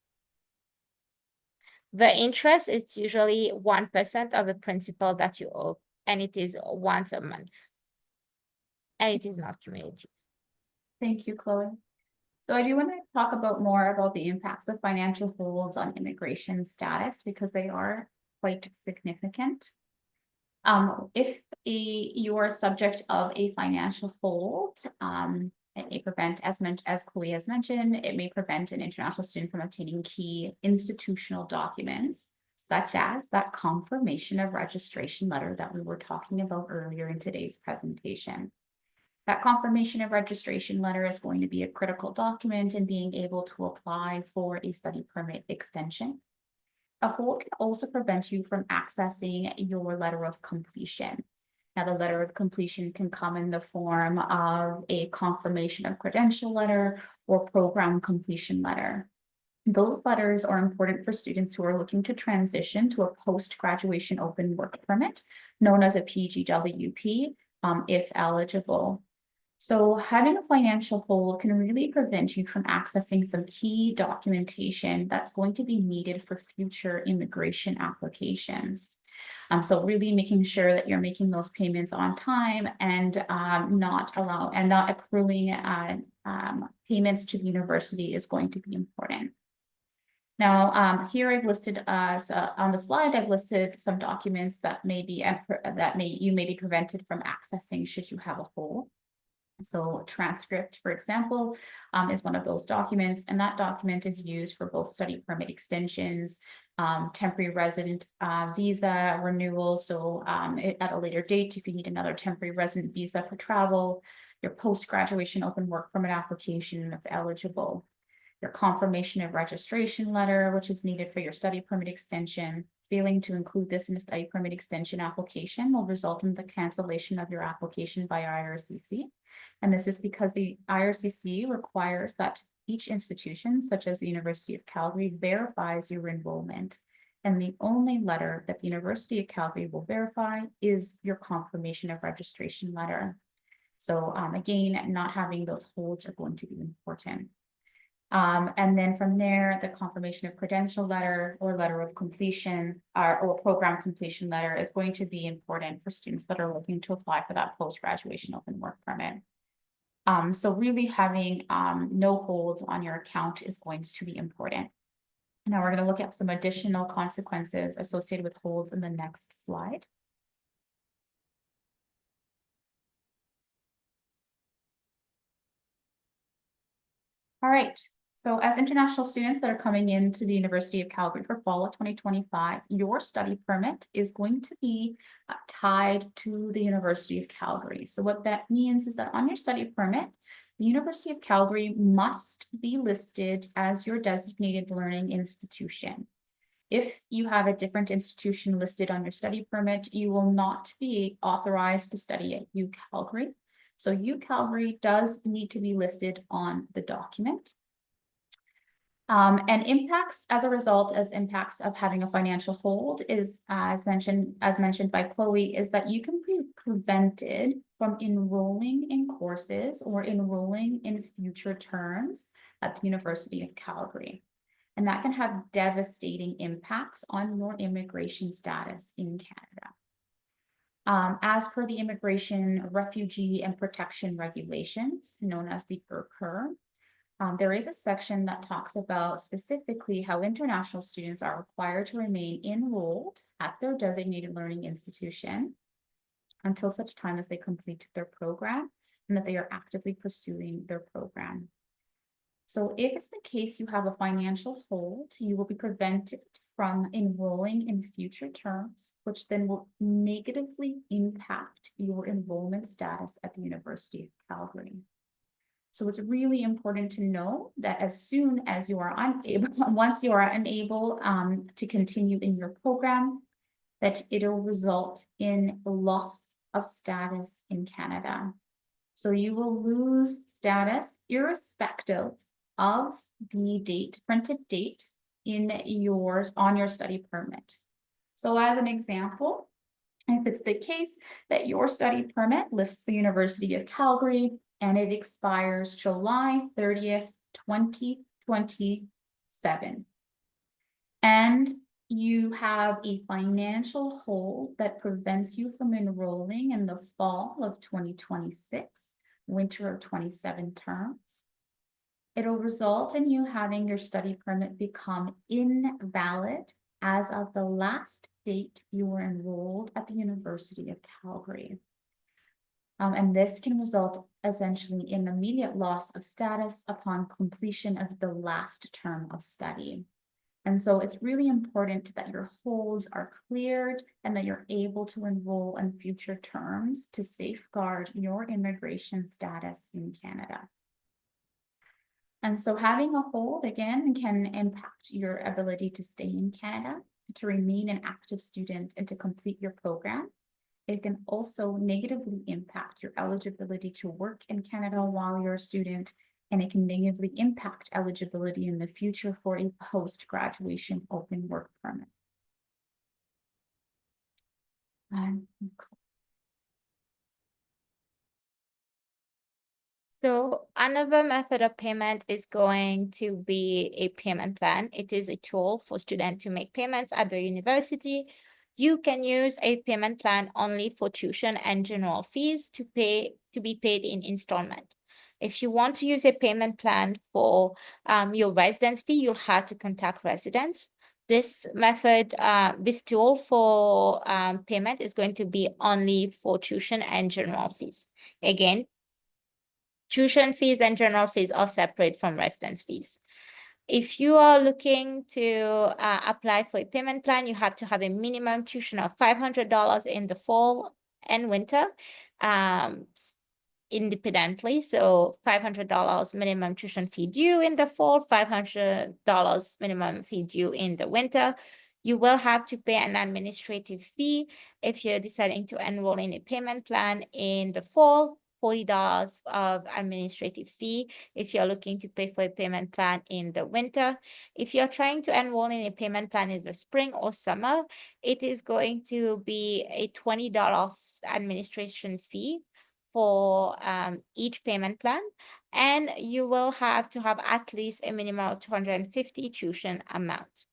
The interest is usually 1% of the principal that you owe, and it is once a month. And it is not cumulative. Thank you, Chloe. So I do want to talk more about the impacts of financial holds on immigration status because they are quite significant. If you are subject of a financial hold, it may prevent, as Chloe has mentioned, it may prevent an international student from obtaining key institutional documents, such as that confirmation of registration letter that we were talking about earlier in today's presentation. That confirmation of registration letter is going to be a critical document in being able to apply for a study permit extension. A hold can also prevent you from accessing your letter of completion. Now, the letter of completion can come in the form of a confirmation of credential letter or program completion letter. Those letters are important for students who are looking to transition to a post-graduation open work permit, known as a PGWP, if eligible. So having a financial hold can really prevent you from accessing some key documentation that's going to be needed for future immigration applications. So really making sure that you're making those payments on time and not accruing payments to the university is going to be important. Now, here I've listed on the slide, I've listed some documents that you may be prevented from accessing should you have a hold. So transcript, for example, is one of those documents, and that document is used for both study permit extensions, temporary resident visa renewal. So at a later date, if you need another temporary resident visa for travel, your post-graduation open work permit application if eligible, your confirmation of registration letter, which is needed for your study permit extension. Failing to include this in a study permit extension application will result in the cancellation of your application by IRCC. And this is because the IRCC requires that each institution, such as the University of Calgary, verifies your enrollment. And the only letter that the University of Calgary will verify is your confirmation of registration letter. So again, not having those holds are going to be important. And then from there, the confirmation of credential letter or letter of completion or program completion letter is going to be important for students that are looking to apply for that post-graduation open work permit. So really having no holds on your account is going to be important. Now we're going to look at some additional consequences associated with holds in the next slide. All right. So as international students that are coming into the University of Calgary for fall of 2025, your study permit is going to be tied to the University of Calgary. So what that means is that on your study permit, the University of Calgary must be listed as your designated learning institution. If you have a different institution listed on your study permit, you will not be authorized to study at UCalgary. So UCalgary does need to be listed on the document. And impacts as a result impacts of having a financial hold is, as mentioned by Chloe, is that you can be prevented from enrolling in courses or enrolling in future terms at the University of Calgary. And that can have devastating impacts on your immigration status in Canada. As per the Immigration, Refugee, and Protection Regulations, known as the IRCR, There is a section that talks about specifically how international students are required to remain enrolled at their designated learning institution until such time as they complete their program and that they are actively pursuing their program. So if it's the case you have a financial hold, you will be prevented from enrolling in future terms, which then will negatively impact your enrollment status at the University of Calgary. So it's really important to know that as soon as you are unable, once you are unable to continue in your program, that it'll result in loss of status in Canada. So you will lose status irrespective of the date, printed date on your study permit. So as an example, if it's the case that your study permit lists the University of Calgary and it expires July 30th, 2027, and you have a financial hold that prevents you from enrolling in the fall of 2026, winter of 27 terms, it'll result in you having your study permit become invalid as of the last date you were enrolled at the University of Calgary. And this can result essentially in immediate loss of status upon completion of the last term of study. And so it's really important that your holds are cleared and that you're able to enroll in future terms to safeguard your immigration status in Canada. And so having a hold, again, can impact your ability to stay in Canada, to remain an active student, and to complete your program. It can also negatively impact your eligibility to work in Canada while you're a student, and it can negatively impact eligibility in the future for a post-graduation open work permit. So another method of payment is going to be a payment plan. It is a tool for students to make payments at the university. You can use a payment plan only for tuition and general fees to be paid in installment. If you want to use a payment plan for your residence fee, you'll have to contact residents. This method, this tool for payment is going to be only for tuition and general fees. Again, tuition fees and general fees are separate from residence fees. If you are looking to apply for a payment plan, you have to have a minimum tuition of $500 in the fall and winter independently. So $500 minimum tuition fee due in the fall, $500 minimum fee due in the winter. You will have to pay an administrative fee if you're deciding to enroll in a payment plan in the fall. $40 of administrative fee if you're looking to pay for a payment plan in the winter. If you're trying to enroll in a payment plan in the spring or summer, it is going to be a $20 administration fee for each payment plan, and you will have to have at least a minimum of 250 tuition amount.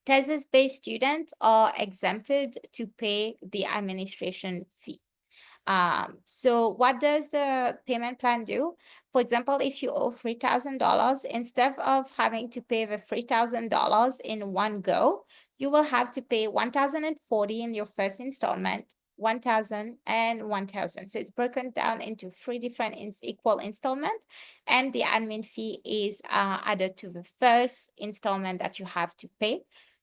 Thesis-based students are exempted to pay the administration fee. So what does the payment plan do? For example, if you owe $3,000, instead of having to pay the $3,000 in one go, you will have to pay $1,040 in your first installment, $1,000 and $1,000. So it's broken down into 3 different equal installments, and the admin fee is added to the first installment that you have to pay.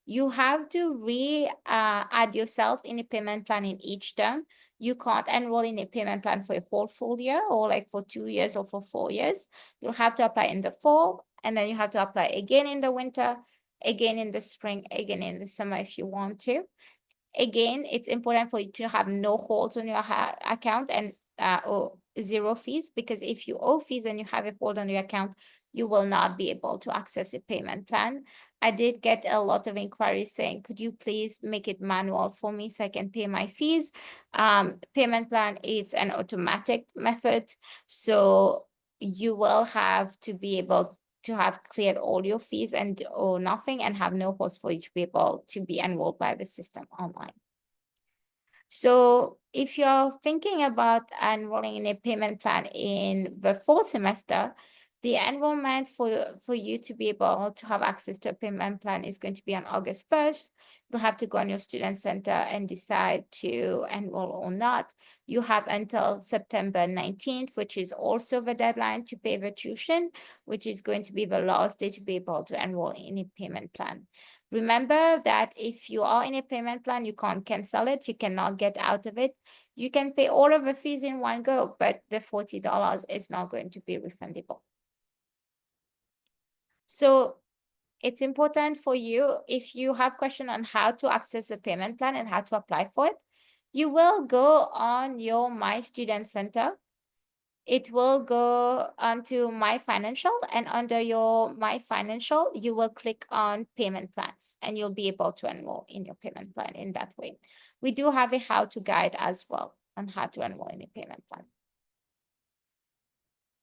You have to add yourself in a payment plan in each term. You can't enroll in a payment plan for a whole full year or like for 2 years or for 4 years. You'll have to apply in the fall, and then you have to apply again in the winter, again in the spring, again in the summer if you want to. Again, it's important for you to have no holds on your account and or 0 fees, because if you owe fees and you have a hold on your account, you will not be able to access a payment plan. I did get a lot of inquiries saying, could you please make it manual for me so I can pay my fees? Payment plan is an automatic method, so you will have to be able to have cleared all your fees and owe nothing and have no holds for you to be able to be enrolled by the system online. So if you're thinking about enrolling in a payment plan in the fall semester, The enrollment for you to be able to have access to a payment plan is going to be on August 1st. You'll have to go on your student center and decide to enroll or not. You have until September 19th, which is also the deadline to pay the tuition, which is going to be the last day to be able to enroll in a payment plan. Remember that if you are in a payment plan, you can't cancel it. You cannot get out of it. You can pay all of the fees in one go, but the $40 is not going to be refundable. So it's important for you, if you have question on how to access a payment plan and how to apply for it, you will go on your My Student Center. It will go onto My Financial, and under your My Financial, you will click on payment plans and you'll be able to enroll in your payment plan in that way. We do have a how-to guide as well on how to enroll in a payment plan.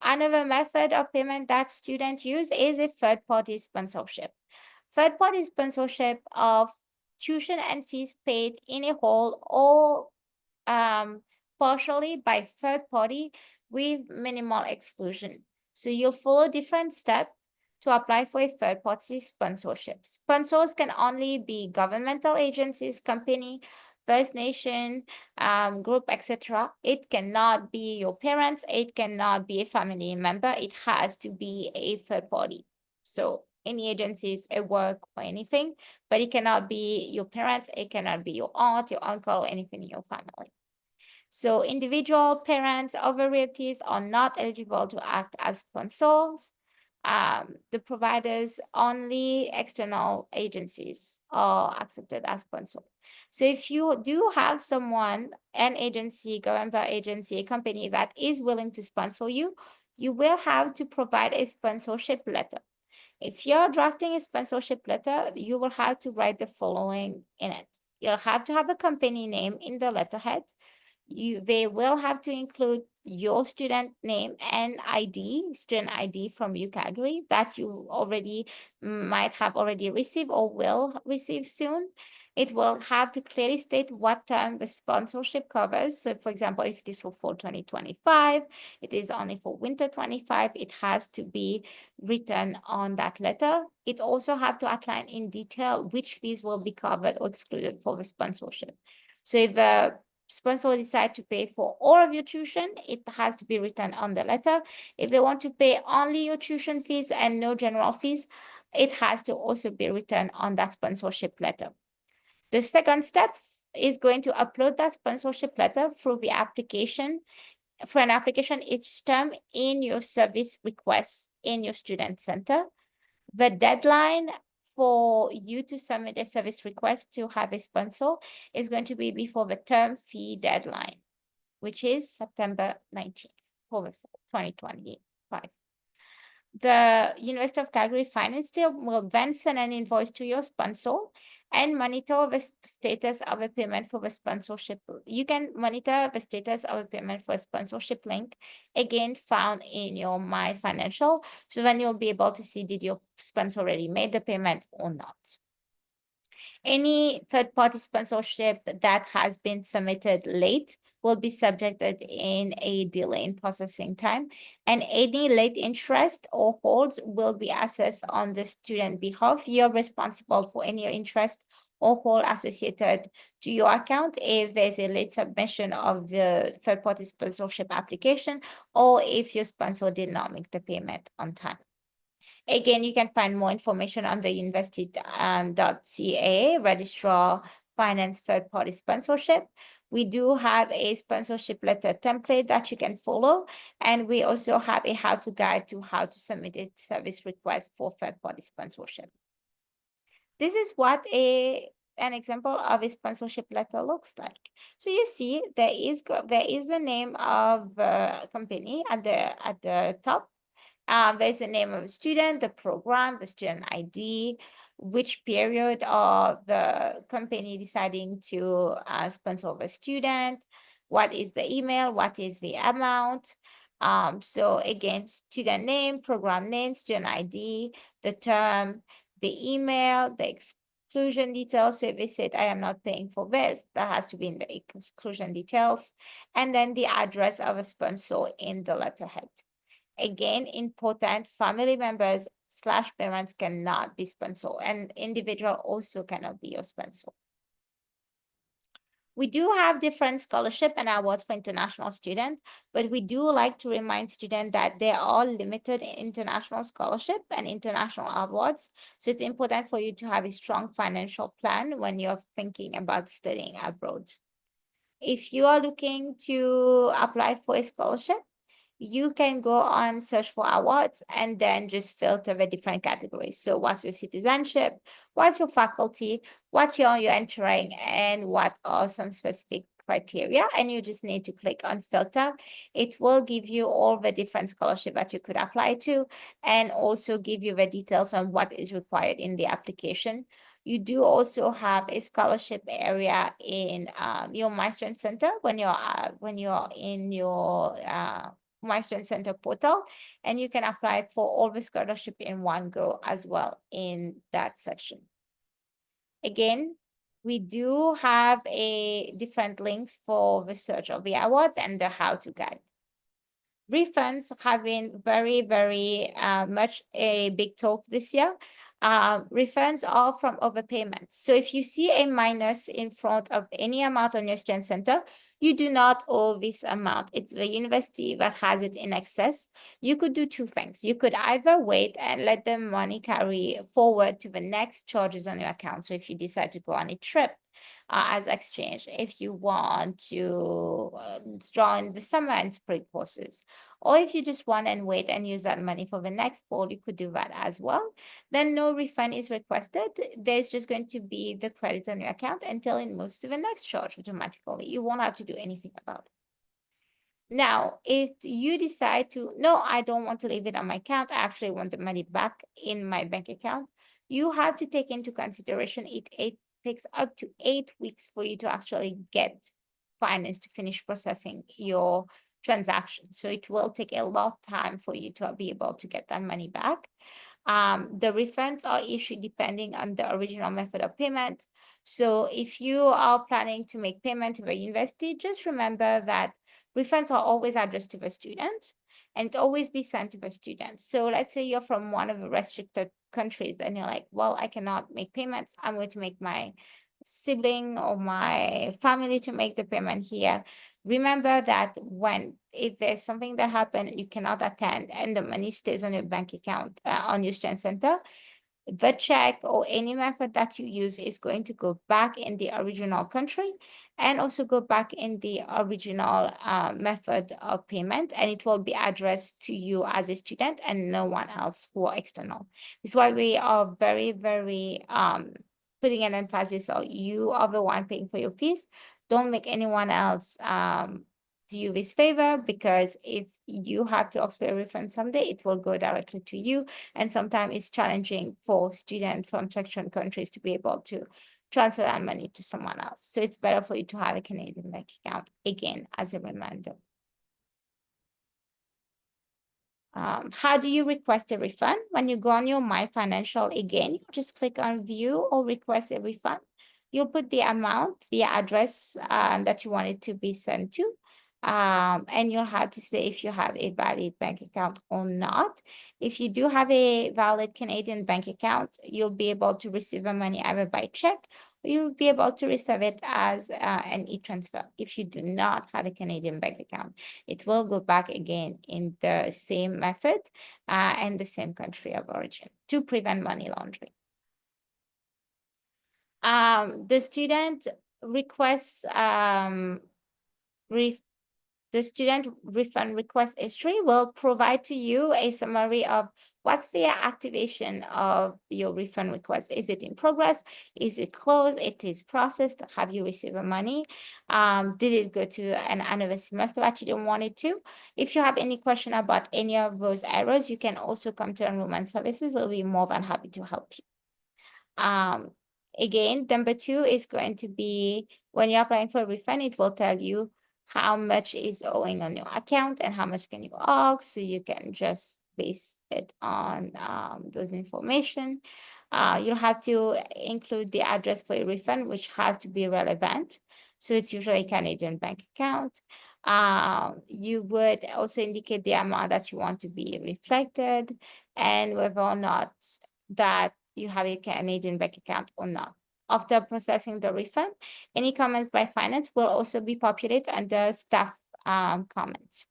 Another method of payment that students use is a third-party sponsorship. Third-party sponsorship of tuition and fees paid in a whole or partially by third party with minimal exclusion. So you'll follow different steps to apply for a third-party sponsorship. Sponsors can only be governmental agencies, company, First Nation group, etc. It cannot be your parents. It cannot be a family member. It has to be a third party. So any agencies, a work or anything, but it cannot be your parents. It cannot be your aunt, your uncle, or anything in your family. So individual parents, other relatives are not eligible to act as sponsors. The providers, only external agencies are accepted as sponsor. So if you do have someone, an agency, government agency, a company that is willing to sponsor you, you will have to provide a sponsorship letter. If you're drafting a sponsorship letter, you will have to write the following in it. You'll have to have a company name in the letterhead. They will have to include your student name and student ID from UCalgary that you already might have already received or will receive soon. It will have to clearly state what term the sponsorship covers. So for example, if it is for fall 2025, it is only for winter 25, it has to be written on that letter. It also have to outline in detail which fees will be covered or excluded for the sponsorship. So if the sponsor decide to pay for all of your tuition, it has to be written on the letter. If they want to pay only your tuition fees and no general fees, it has to also be written on that sponsorship letter. The second step is going to upload that sponsorship letter through the application, for an application each term in your service request in your student center. The deadline for you to submit a service request to have a sponsor is going to be before the term fee deadline, which is September 19th for 2025. The University of Calgary Finance Team will then send an invoice to your sponsor and monitor the status of a payment for the sponsorship. You can monitor the status of a payment for a sponsorship link, again, found in your My Financial. So then you'll be able to see, did your sponsor already made the payment or not? Any third-party sponsorship that has been submitted late will be subjected in a delay in processing time, and any late interest or holds will be assessed on the student behalf. You're responsible for any interest or hold associated to your account if there's a late submission of the third-party sponsorship application, or if your sponsor did not make the payment on time. Again, you can find more information on the university.ca registrar finance third-party sponsorship. We do have a sponsorship letter template that you can follow, and we also have a how-to guide to how to submit a service request for third-party sponsorship. This is what an example of a sponsorship letter looks like. So you see there is the name of the company at the top. There's the name of the student, the program, the student ID, which period of the company deciding to sponsor the student, what is the email, what is the amount. So again, student name, program name, student ID, the term, the email, the exclusion details. So if they said, I am not paying for this, that has to be in the exclusion details. And then the address of a sponsor in the letterhead. Again, important, family members / parents cannot be sponsor, and individual also cannot be your sponsor. We do have different scholarship and awards for international students, but we do like to remind students that they are limited international scholarship and international awards. So it's important for you to have a strong financial plan when you're thinking about studying abroad. If you are looking to apply for a scholarship, you can go on search for awards and then just filter the different categories. So what's your citizenship, what's your faculty, what year you're entering, and what are some specific criteria, and you just need to click on filter. It will give you all the different scholarship that you could apply to, and also give you the details on what is required in the application. You do also have a scholarship area in your My Strength Center when you're in your My Strength Center portal, and you can apply for all the scholarship in one go as well in that section. Again, we do have a different links for the search of the awards and the how-to guide. Refunds have been very, very much a big talk this year. Refunds are from overpayments. So if you see a minus in front of any amount on your Strength Center, you do not owe this amount. It's the university that has it in excess. You could do two things. You could either wait and let the money carry forward to the next charges on your account. So if you decide to go on a trip, as exchange, if you want to join the summer and spring courses, or if you just want and wait and use that money for the next fall, you could do that as well. Then no refund is requested. There's just going to be the credit on your account until it moves to the next charge automatically. You won't have to do anything about it. Now, if you decide to, no, I don't want to leave it on my account, I actually want the money back in my bank account, you have to take into consideration it takes up to 8 weeks for you to actually get finance to finish processing your transaction. So it will take a lot of time for you to be able to get that money back. The refunds are issued depending on the original method of payment. So if you are planning to make payment to the university, just remember that refunds are always addressed to the student and always be sent to the student. So let's say you're from one of the restricted countries and you're like, well, I cannot make payments. I'm going to make my sibling or my family to make the payment here. Remember that if there's something that happened, you cannot attend and the money stays on your bank account, on your Strength Center, the check or any method that you use is going to go back in the original country and also go back in the original method of payment, and it will be addressed to you as a student and no one else who are external. This is why we are very, very putting an emphasis on you are the one paying for your fees. Don't make anyone else do you this favor, because if you have to ask for a refund someday, it will go directly to you. And sometimes it's challenging for students from section countries to be able to transfer that money to someone else. So it's better for you to have a Canadian bank account, again, as a reminder. How do you request a refund? When you go on your My Financial, again, you just click on view or request a refund. You'll put the amount, the address that you want it to be sent to. And you'll have to say if you have a valid bank account or not. If you do have a valid Canadian bank account, you'll be able to receive the money either by check, or you'll be able to receive it as an e-transfer. If you do not have a Canadian bank account, it will go back again in the same method and the same country of origin to prevent money laundering. The student requests the student refund request history will provide to you a summary of what's the activation of your refund request. Is it in progress? Is it closed? It is processed. Have you received the money? Did it go to another semester that you didn't want it to? If you have any question about any of those errors, you can also come to Enrollment Services. We'll be more than happy to help you. Again, number 2 is going to be when you're applying for a refund, it will tell you how much is owing on your account and how much can you ask. So you can just base it on those information. You'll have to include the address for your refund, which has to be relevant. So it's usually a Canadian bank account. You would also indicate the amount that you want to be reflected and whether or not that you have a Canadian bank account or not. After processing the refund, any comments by finance will also be populated under staff comments.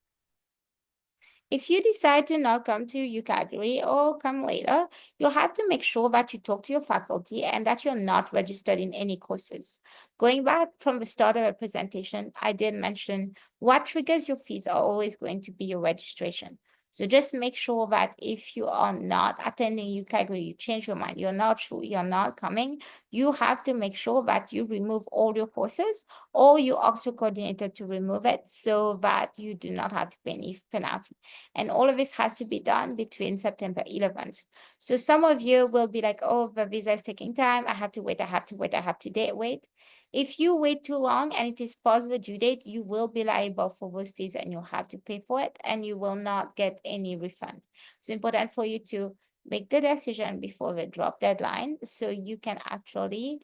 If you decide to not come to UCalgary or come later, you'll have to make sure that you talk to your faculty and that you're not registered in any courses. Going back from the start of the presentation, I did mention what triggers your fees are always going to be your registration. So just make sure that if you are not attending UCalgary, you change your mind, you're not sure, you're not coming, you have to make sure that you remove all your courses or you ask your coordinator to remove it so that you do not have to pay any penalty. And all of this has to be done between September 11th. So some of you will be like, oh, the visa is taking time. I have to wait. I have to wait. I have to wait. If you wait too long and it is past the due date, you will be liable for those fees and you'll have to pay for it and you will not get any refund. It's important for you to make the decision before the drop deadline so you can actually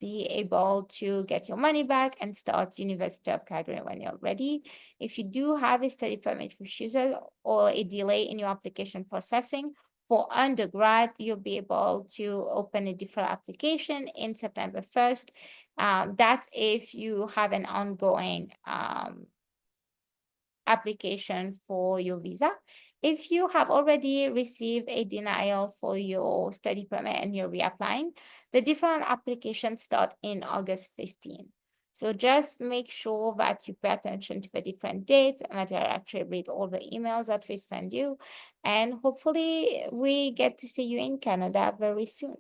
be able to get your money back and start University of Calgary when you're ready. If you do have a study permit refusal or a delay in your application processing, for undergrad, you'll be able to open a different application in September 1st. That's if you have an ongoing application for your visa. If you have already received a denial for your study permit and you're reapplying, the different applications start in August 15. So just make sure that you pay attention to the different dates and that you actually read all the emails that we send you. And hopefully we get to see you in Canada very soon.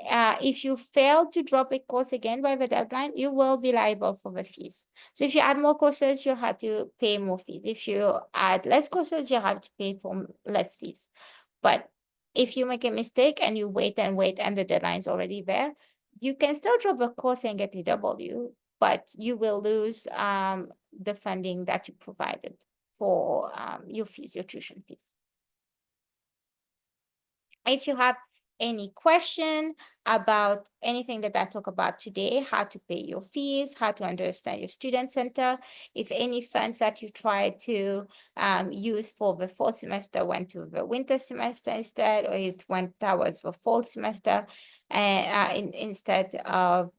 If you fail to drop a course again by the deadline, you will be liable for the fees. So if you add more courses, you'll have to pay more fees. If you add less courses, you have to pay for less fees. But if you make a mistake and you wait and wait and the deadline is already there, you can still drop a course and get a W, but you will lose the funding that you provided for your fees, your tuition fees. If you have any question about anything that I talk about today, how to pay your fees, how to understand your student center, if any funds that you try to use for the fall semester went to the winter semester instead, or it went towards the fall semester and instead of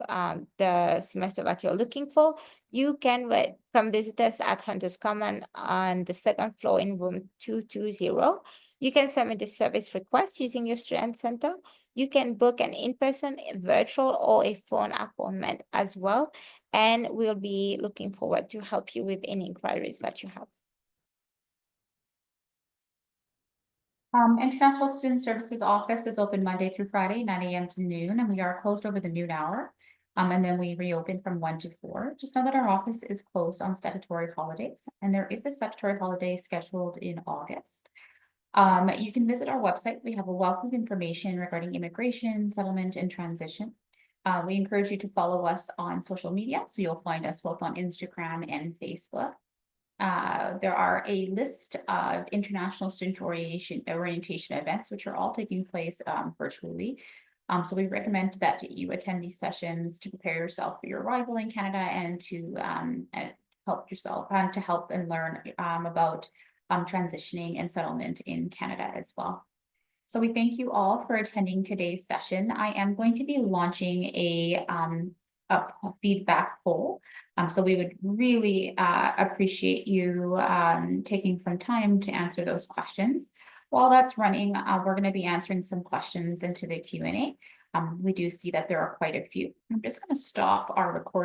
the semester that you're looking for, you can come visit us at Hunters Common on the second floor in room 220. You can submit a service request using your student center. You can book an in-person, virtual, or a phone appointment as well. And we'll be looking forward to help you with any inquiries that you have. International Student Services Office is open Monday through Friday, 9 a.m. to noon, and we are closed over the noon hour. And then we reopen from 1 to 4. Just know that our office is closed on statutory holidays, and there is a statutory holiday scheduled in August. You can visit our website. We have a wealth of information regarding immigration, settlement, and transition. We encourage you to follow us on social media, so you'll find us both on Instagram and Facebook. There are a list of international student orientation events, which are all taking place virtually. So we recommend that you attend these sessions to prepare yourself for your arrival in Canada and to help yourself and to help and learn about transitioning and settlement in Canada as well. So we thank you all for attending today's session. I am going to be launching a feedback poll. So we would really appreciate you taking some time to answer those questions. While that's running, we're going to be answering some questions into the Q&A. We do see that there are quite a few. I'm just going to stop our recording.